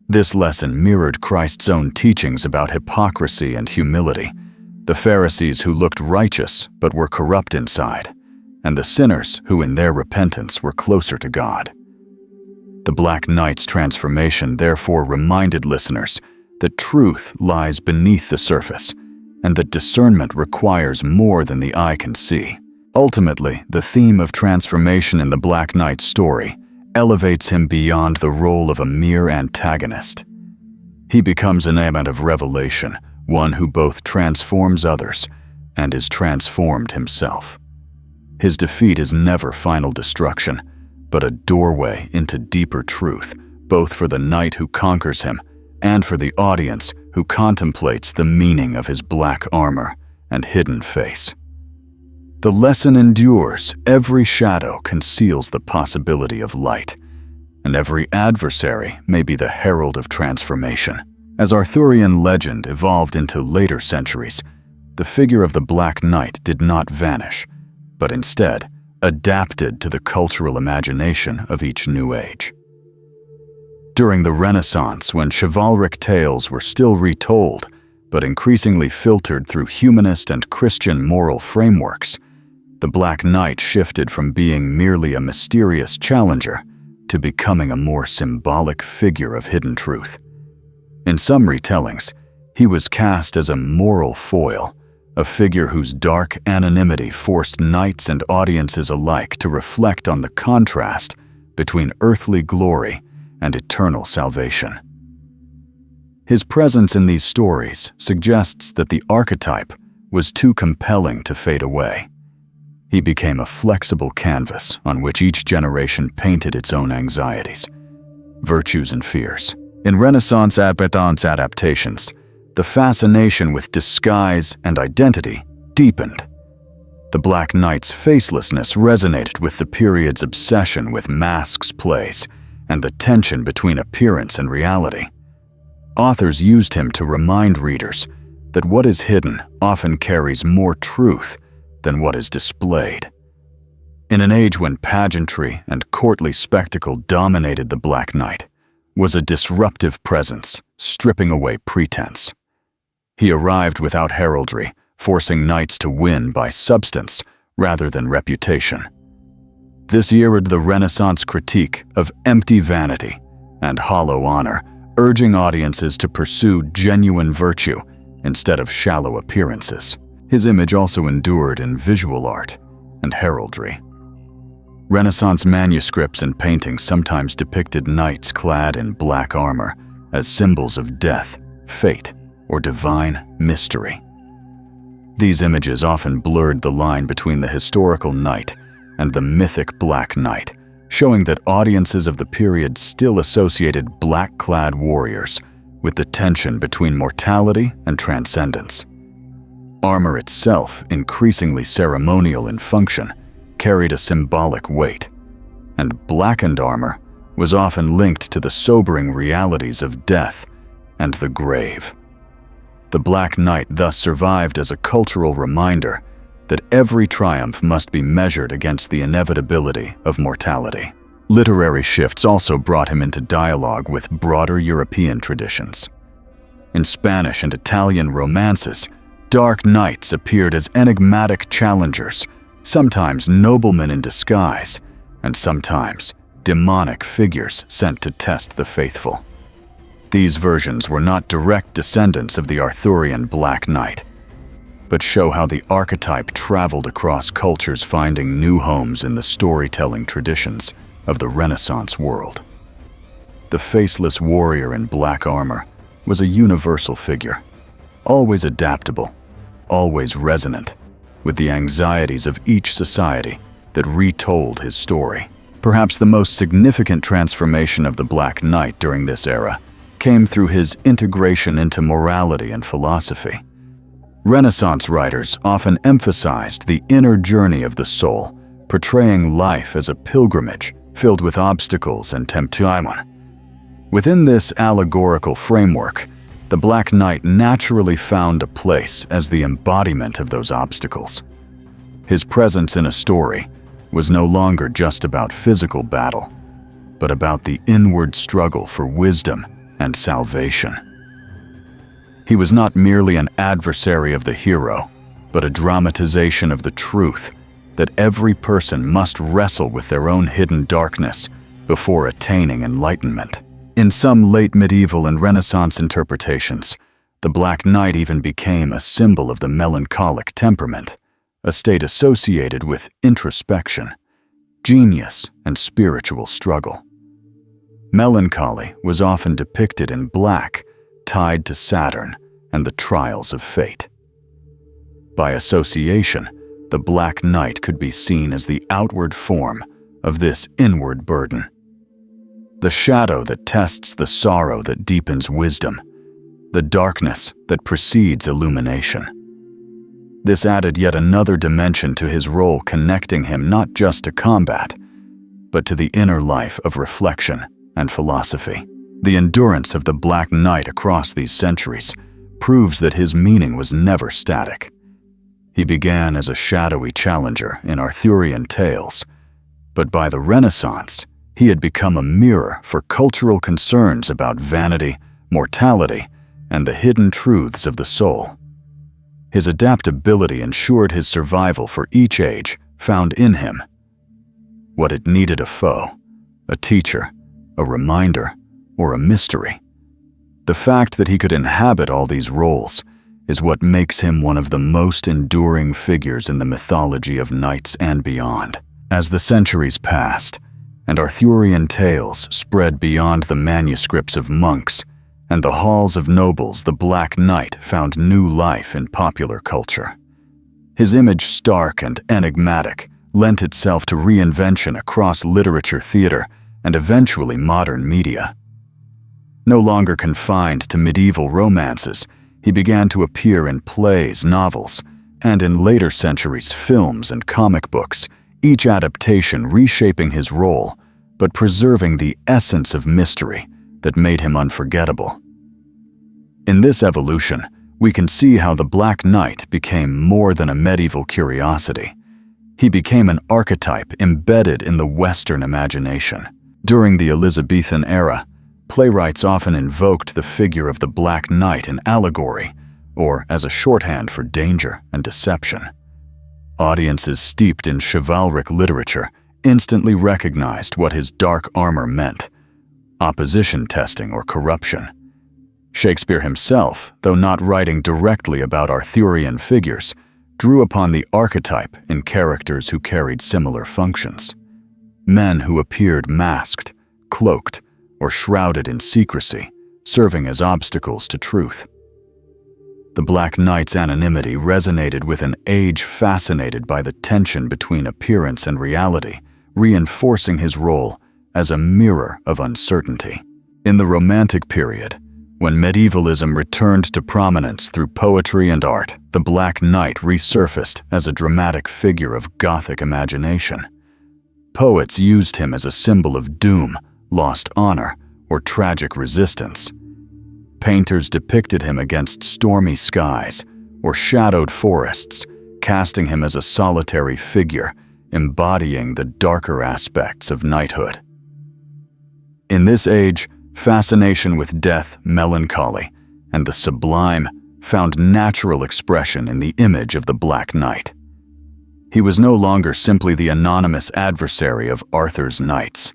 This lesson mirrored Christ's own teachings about hypocrisy and humility: the Pharisees who looked righteous but were corrupt inside, and the sinners who in their repentance were closer to God. The Black Knight's transformation therefore reminded listeners that truth lies beneath the surface, and that discernment requires more than the eye can see. Ultimately, the theme of transformation in the Black Knight's story elevates him beyond the role of a mere antagonist. He becomes an agent of revelation, one who both transforms others and is transformed himself. His defeat is never final destruction, but a doorway into deeper truth, both for the knight who conquers him and for the audience who contemplates the meaning of his black armor and hidden face. The lesson endures: every shadow conceals the possibility of light, and every adversary may be the herald of transformation. As Arthurian legend evolved into later centuries, the figure of the Black Knight did not vanish, but instead adapted to the cultural imagination of each new age. During the Renaissance, when chivalric tales were still retold, but increasingly filtered through humanist and Christian moral frameworks, the Black Knight shifted from being merely a mysterious challenger to becoming a more symbolic figure of hidden truth. In some retellings, he was cast as a moral foil, a figure whose dark anonymity forced knights and audiences alike to reflect on the contrast between earthly glory and eternal salvation. His presence in these stories suggests that the archetype was too compelling to fade away. He became a flexible canvas on which each generation painted its own anxieties, virtues, and fears. In Renaissance adaptations, the fascination with disguise and identity deepened. The Black Knight's facelessness resonated with the period's obsession with masks plays and the tension between appearance and reality. Authors used him to remind readers that what is hidden often carries more truth than what is displayed. In an age when pageantry and courtly spectacle dominated, the Black Knight was a disruptive presence, stripping away pretense. He arrived without heraldry, forcing knights to win by substance rather than reputation. This mirrored the Renaissance critique of empty vanity and hollow honor, urging audiences to pursue genuine virtue instead of shallow appearances. His image also endured in visual art and heraldry. Renaissance manuscripts and paintings sometimes depicted knights clad in black armor as symbols of death, fate, or divine mystery. These images often blurred the line between the historical knight and the mythic Black Knight, showing that audiences of the period still associated black-clad warriors with the tension between mortality and transcendence. Armor itself, increasingly ceremonial in function, carried a symbolic weight, and blackened armor was often linked to the sobering realities of death and the grave. The Black Knight thus survived as a cultural reminder that every triumph must be measured against the inevitability of mortality. Literary shifts also brought him into dialogue with broader European traditions. In Spanish and Italian romances, dark knights appeared as enigmatic challengers, sometimes noblemen in disguise, and sometimes demonic figures sent to test the faithful. These versions were not direct descendants of the Arthurian Black Knight, but show how the archetype traveled across cultures, finding new homes in the storytelling traditions of the Renaissance world. The faceless warrior in black armor was a universal figure, always adaptable, always resonant with the anxieties of each society that retold his story. Perhaps the most significant transformation of the Black Knight during this era came through his integration into morality and philosophy. Renaissance writers often emphasized the inner journey of the soul, portraying life as a pilgrimage filled with obstacles and temptation. Within this allegorical framework, the Black Knight naturally found a place as the embodiment of those obstacles. His presence in a story was no longer just about physical battle, but about the inward struggle for wisdom and salvation. He was not merely an adversary of the hero, but a dramatization of the truth that every person must wrestle with their own hidden darkness before attaining enlightenment. In some late medieval and Renaissance interpretations, the Black Knight even became a symbol of the melancholic temperament, a state associated with introspection, genius, and spiritual struggle. Melancholy was often depicted in black, tied to Saturn and the trials of fate. By association, the Black Knight could be seen as the outward form of this inward burden, the shadow that tests the sorrow that deepens wisdom, the darkness that precedes illumination. This added yet another dimension to his role, connecting him not just to combat, but to the inner life of reflection and philosophy. The endurance of the Black Knight across these centuries proves that his meaning was never static. He began as a shadowy challenger in Arthurian tales, but by the Renaissance, He had become a mirror for cultural concerns about vanity, mortality, and the hidden truths of the soul. His adaptability ensured his survival for each age found in him what it needed: a foe, a teacher, a reminder, or a mystery. The fact that he could inhabit all these roles is what makes him one of the most enduring figures in the mythology of knights and beyond. As the centuries passed, and Arthurian tales spread beyond the manuscripts of monks and the halls of nobles, the Black Knight found new life in popular culture. His image, stark and enigmatic, lent itself to reinvention across literature, theater, and eventually modern media. No longer confined to medieval romances, he began to appear in plays, novels, and in later centuries, films and comic books, each adaptation reshaping his role, but preserving the essence of mystery that made him unforgettable. In this evolution, we can see how the Black Knight became more than a medieval curiosity. He became an archetype embedded in the Western imagination. During the Elizabethan era, playwrights often invoked the figure of the Black Knight in allegory, or as a shorthand for danger and deception. Audiences steeped in chivalric literature instantly recognized what his dark armor meant: opposition testing or corruption. Shakespeare himself, though not writing directly about Arthurian figures, drew upon the archetype in characters who carried similar functions. Men who appeared masked, cloaked, or shrouded in secrecy, serving as obstacles to truth. The Black Knight's anonymity resonated with an age fascinated by the tension between appearance and reality, reinforcing his role as a mirror of uncertainty. In the Romantic period, when medievalism returned to prominence through poetry and art, the Black Knight resurfaced as a dramatic figure of Gothic imagination. Poets used him as a symbol of doom, lost honor, or tragic resistance. Painters depicted him against stormy skies or shadowed forests, casting him as a solitary figure, embodying the darker aspects of knighthood. In this age, fascination with death, melancholy, and the sublime found natural expression in the image of the Black Knight. He was no longer simply the anonymous adversary of Arthur's knights.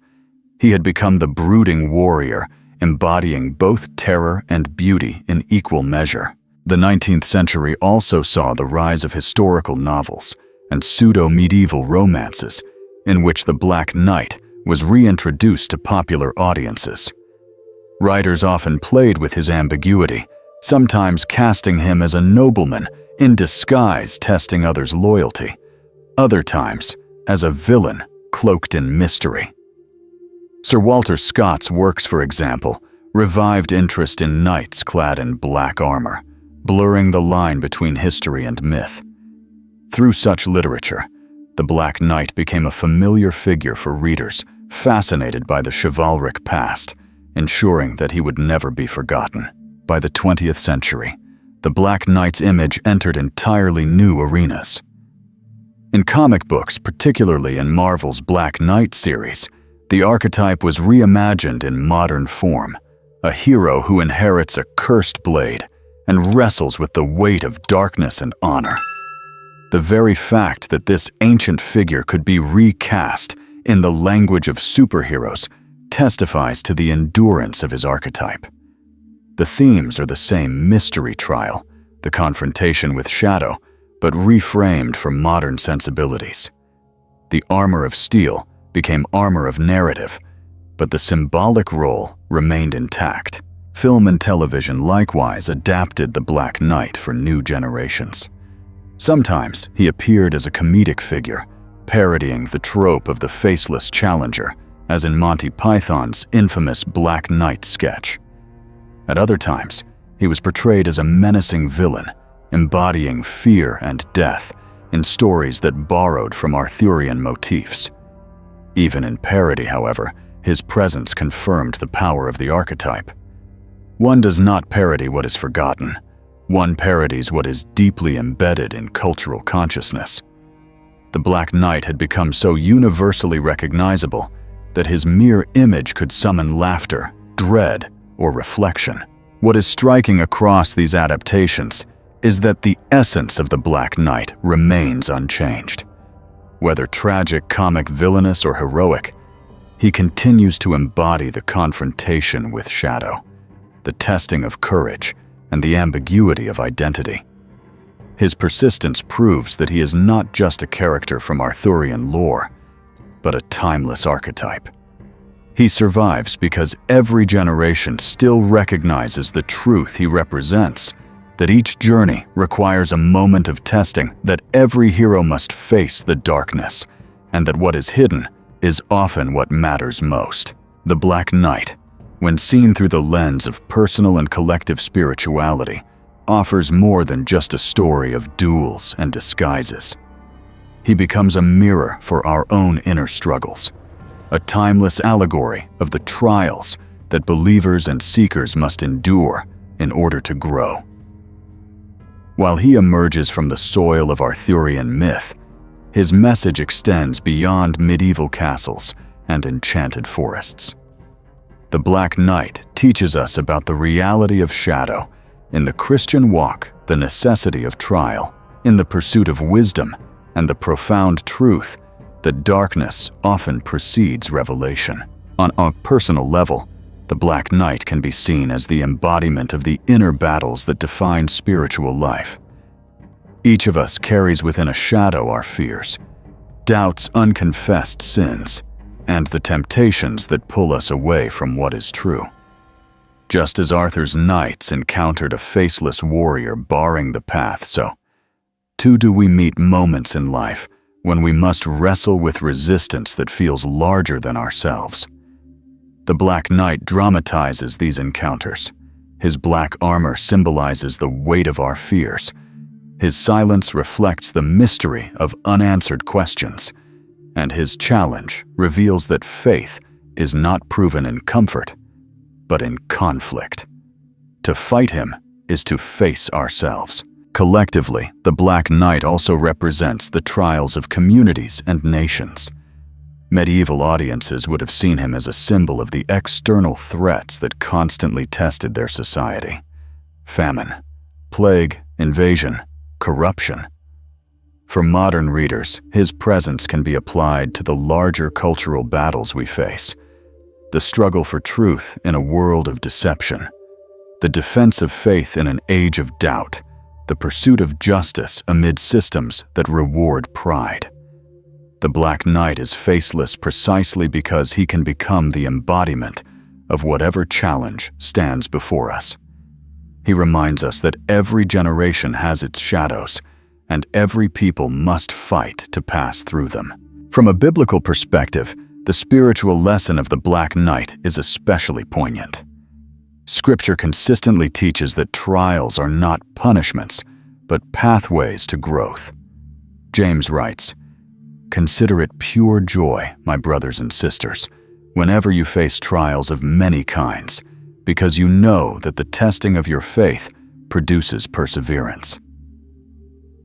He had become the brooding warrior, embodying both terror and beauty in equal measure. The 19th century also saw the rise of historical novels and pseudo-medieval romances, in which the Black Knight was reintroduced to popular audiences. Writers often played with his ambiguity, sometimes casting him as a nobleman in disguise testing others' loyalty, other times as a villain cloaked in mystery. Sir Walter Scott's works, for example, revived interest in knights clad in black armor, blurring the line between history and myth. Through such literature, the Black Knight became a familiar figure for readers fascinated by the chivalric past, ensuring that he would never be forgotten. By the 20th century, the Black Knight's image entered entirely new arenas. In comic books, particularly in Marvel's Black Knight series, the archetype was reimagined in modern form, a hero who inherits a cursed blade and wrestles with the weight of darkness and honor. The very fact that this ancient figure could be recast in the language of superheroes testifies to the endurance of his archetype. The themes are the same: mystery trial, the confrontation with shadow, but reframed for modern sensibilities. The armor of steel became armor of narrative, but the symbolic role remained intact. Film and television likewise adapted the Black Knight for new generations. Sometimes he appeared as a comedic figure, parodying the trope of the faceless challenger, as in Monty Python's infamous Black Knight sketch. At other times, he was portrayed as a menacing villain, embodying fear and death in stories that borrowed from Arthurian motifs. Even in parody, however, his presence confirmed the power of the archetype. One does not parody what is forgotten. One parodies what is deeply embedded in cultural consciousness. The Black Knight had become so universally recognizable that his mere image could summon laughter, dread, or reflection. What is striking across these adaptations is that the essence of the Black Knight remains unchanged. Whether tragic, comic, villainous, or heroic, he continues to embody the confrontation with shadow, the testing of courage, and the ambiguity of identity. His persistence proves that he is not just a character from Arthurian lore, but a timeless archetype. He survives because every generation still recognizes the truth he represents, that each journey requires a moment of testing, that every hero must face the darkness, and that what is hidden is often what matters most. The Black Knight, when seen through the lens of personal and collective spirituality, offers more than just a story of duels and disguises. He becomes a mirror for our own inner struggles, a timeless allegory of the trials that believers and seekers must endure in order to grow. While he emerges from the soil of Arthurian myth, his message extends beyond medieval castles and enchanted forests. The Black Knight teaches us about the reality of shadow, in the Christian walk, the necessity of trial, in the pursuit of wisdom, and the profound truth that darkness often precedes revelation. On a personal level, the Black Knight can be seen as the embodiment of the inner battles that define spiritual life. Each of us carries within a shadow our fears, doubts, unconfessed sins, and the temptations that pull us away from what is true. Just as Arthur's knights encountered a faceless warrior barring the path, so too do we meet moments in life when we must wrestle with resistance that feels larger than ourselves. The Black Knight dramatizes these encounters. His black armor symbolizes the weight of our fears. His silence reflects the mystery of unanswered questions, and his challenge reveals that faith is not proven in comfort, but in conflict. To fight him is to face ourselves. Collectively, the Black Knight also represents the trials of communities and nations. Medieval audiences would have seen him as a symbol of the external threats that constantly tested their society: famine, plague, invasion, corruption. For modern readers, his presence can be applied to the larger cultural battles we face: the struggle for truth in a world of deception, the defense of faith in an age of doubt, the pursuit of justice amid systems that reward pride. The Black Knight is faceless precisely because he can become the embodiment of whatever challenge stands before us. He reminds us that every generation has its shadows, and every people must fight to pass through them. From a biblical perspective, the spiritual lesson of the Black Knight is especially poignant. Scripture consistently teaches that trials are not punishments, but pathways to growth. James writes, "Consider it pure joy, my brothers and sisters, whenever you face trials of many kinds, because you know that the testing of your faith produces perseverance."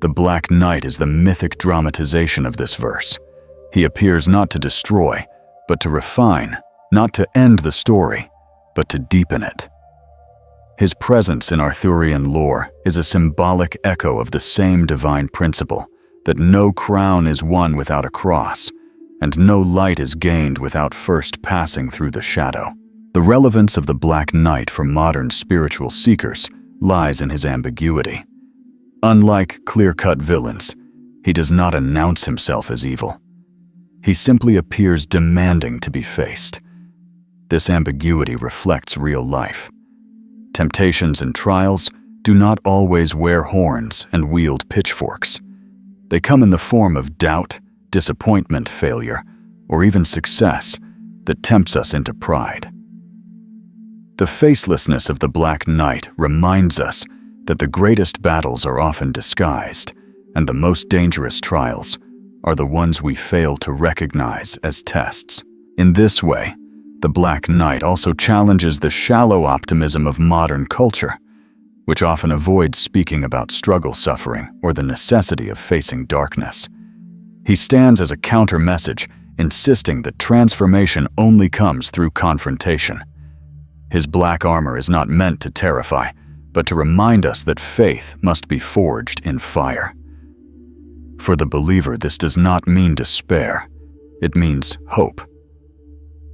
The Black Knight is the mythic dramatization of this verse. He appears not to destroy, but to refine, not to end the story, but to deepen it. His presence in Arthurian lore is a symbolic echo of the same divine principle, that no crown is won without a cross, and no light is gained without first passing through the shadow. The relevance of the Black Knight for modern spiritual seekers lies in his ambiguity. Unlike clear-cut villains, he does not announce himself as evil. He simply appears demanding to be faced. This ambiguity reflects real life. Temptations and trials do not always wear horns and wield pitchforks. They come in the form of doubt, disappointment, failure, or even success that tempts us into pride. The facelessness of the Black Knight reminds us that the greatest battles are often disguised, and the most dangerous trials are the ones we fail to recognize as tests. In this way, the Black Knight also challenges the shallow optimism of modern culture, which often avoids speaking about struggle, suffering, or the necessity of facing darkness. He stands as a counter-message, insisting that transformation only comes through confrontation. His black armor is not meant to terrify, but to remind us that faith must be forged in fire. For the believer, this does not mean despair. It means hope.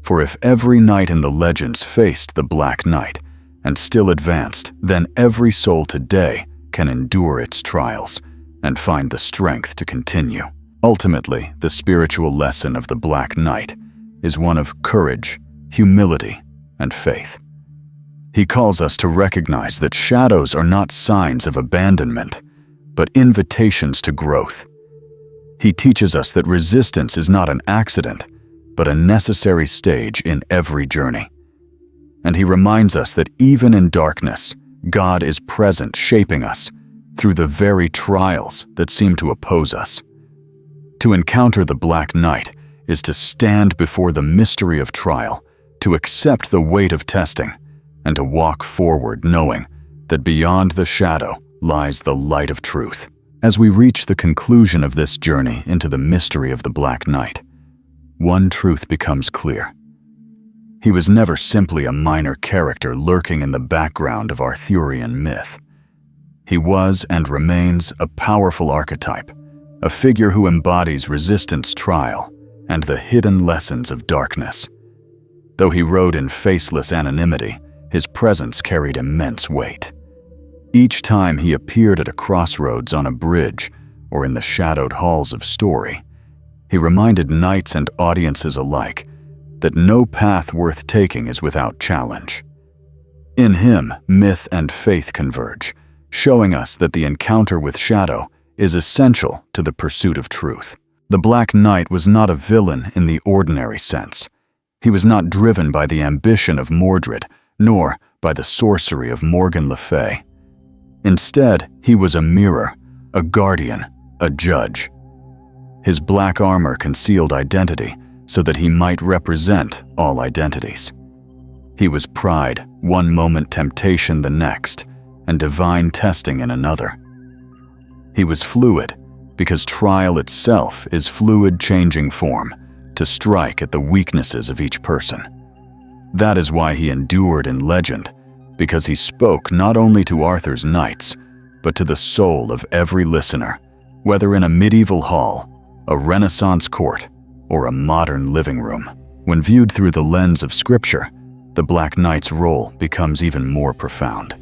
For if every knight in the legends faced the Black Knight and still advanced, then every soul today can endure its trials and find the strength to continue. Ultimately, the spiritual lesson of the Black Knight is one of courage, humility, and faith. He calls us to recognize that shadows are not signs of abandonment, but invitations to growth. He teaches us that resistance is not an accident, but a necessary stage in every journey. And he reminds us that even in darkness, God is present, shaping us through the very trials that seem to oppose us. To encounter the Black Knight is to stand before the mystery of trial, to accept the weight of testing, and to walk forward knowing that beyond the shadow lies the light of truth. As we reach the conclusion of this journey into the mystery of the Black Knight, one truth becomes clear. He was never simply a minor character lurking in the background of Arthurian myth. He was and remains a powerful archetype, a figure who embodies resistance, trial, and the hidden lessons of darkness. Though he rode in faceless anonymity, his presence carried immense weight. Each time he appeared at a crossroads, on a bridge, or in the shadowed halls of story, he reminded knights and audiences alike that no path worth taking is without challenge. In him, myth and faith converge, showing us that the encounter with shadow is essential to the pursuit of truth. The Black Knight was not a villain in the ordinary sense. He was not driven by the ambition of Mordred, nor by the sorcery of Morgan Le Fay. Instead, he was a mirror, a guardian, a judge. His black armor concealed identity so that he might represent all identities. He was pride, one moment temptation the next, and divine testing in another. He was fluid, because trial itself is fluid, changing form, to strike at the weaknesses of each person. That is why he endured in legend, because he spoke not only to Arthur's knights, but to the soul of every listener, whether in a medieval hall, a Renaissance court, or a modern living room. When viewed through the lens of Scripture, the Black Knight's role becomes even more profound.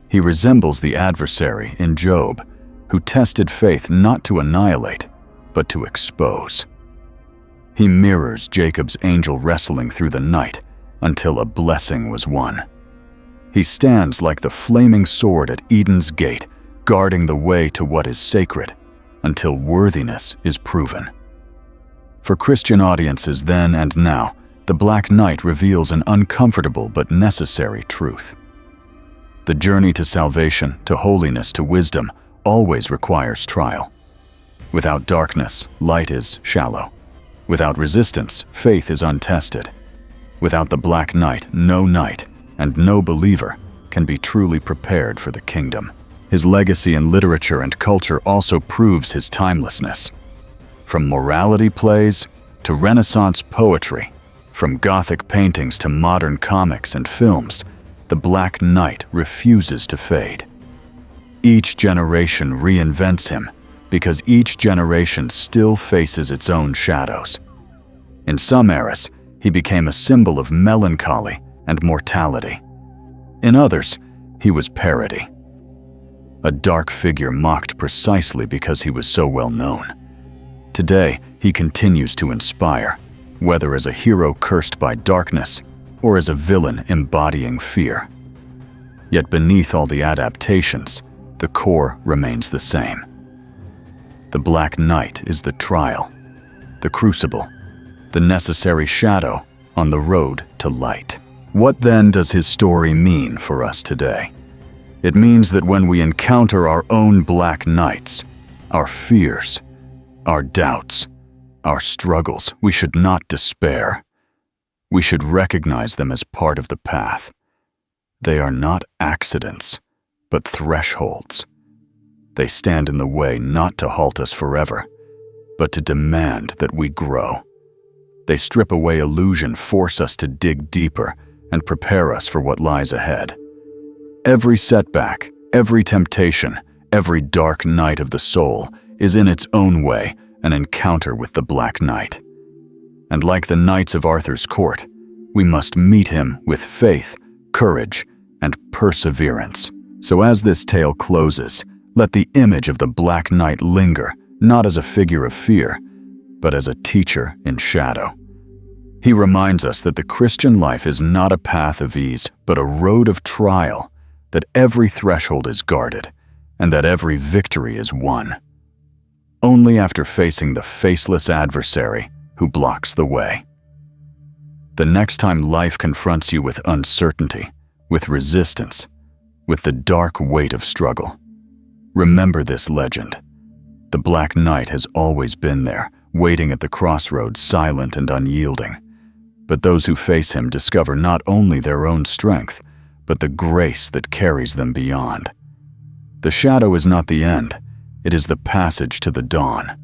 He resembles the adversary in Job, who tested faith not to annihilate, but to expose. He mirrors Jacob's angel wrestling through the night until a blessing was won. He stands like the flaming sword at Eden's gate, guarding the way to what is sacred, until worthiness is proven. For Christian audiences then and now, the Black Knight reveals an uncomfortable but necessary truth. The journey to salvation, to holiness, to wisdom, always requires trial. Without darkness, light is shallow. Without resistance, faith is untested. Without the Black Knight, no knight and no believer can be truly prepared for the kingdom. His legacy in literature and culture also proves his timelessness. From morality plays to Renaissance poetry, from Gothic paintings to modern comics and films, the Black Knight refuses to fade. Each generation reinvents him because each generation still faces its own shadows. In some eras, he became a symbol of melancholy and mortality. In others, he was parody. A dark figure mocked precisely because he was so well known. Today, he continues to inspire, whether as a hero cursed by darkness or as a villain embodying fear. Yet beneath all the adaptations, the core remains the same. The Black Knight is the trial, the crucible, the necessary shadow on the road to light. What then does his story mean for us today? It means that when we encounter our own Black Knights, our fears, our doubts, our struggles, we should not despair. We should recognize them as part of the path. They are not accidents, but thresholds. They stand in the way not to halt us forever, but to demand that we grow. They strip away illusion, force us to dig deeper, and prepare us for what lies ahead. Every setback, every temptation, every dark night of the soul is in its own way an encounter with the Black Knight. And like the knights of Arthur's court, we must meet him with faith, courage, and perseverance. So as this tale closes, let the image of the Black Knight linger, not as a figure of fear, but as a teacher in shadow. He reminds us that the Christian life is not a path of ease, but a road of trial, that every threshold is guarded, and that every victory is won. Only after facing the faceless adversary who blocks the way. The next time life confronts you with uncertainty, with resistance, with the dark weight of struggle, remember this legend. The Black Knight has always been there, waiting at the crossroads, silent and unyielding. But those who face him discover not only their own strength, but the grace that carries them beyond. The shadow is not the end, it is the passage to the dawn.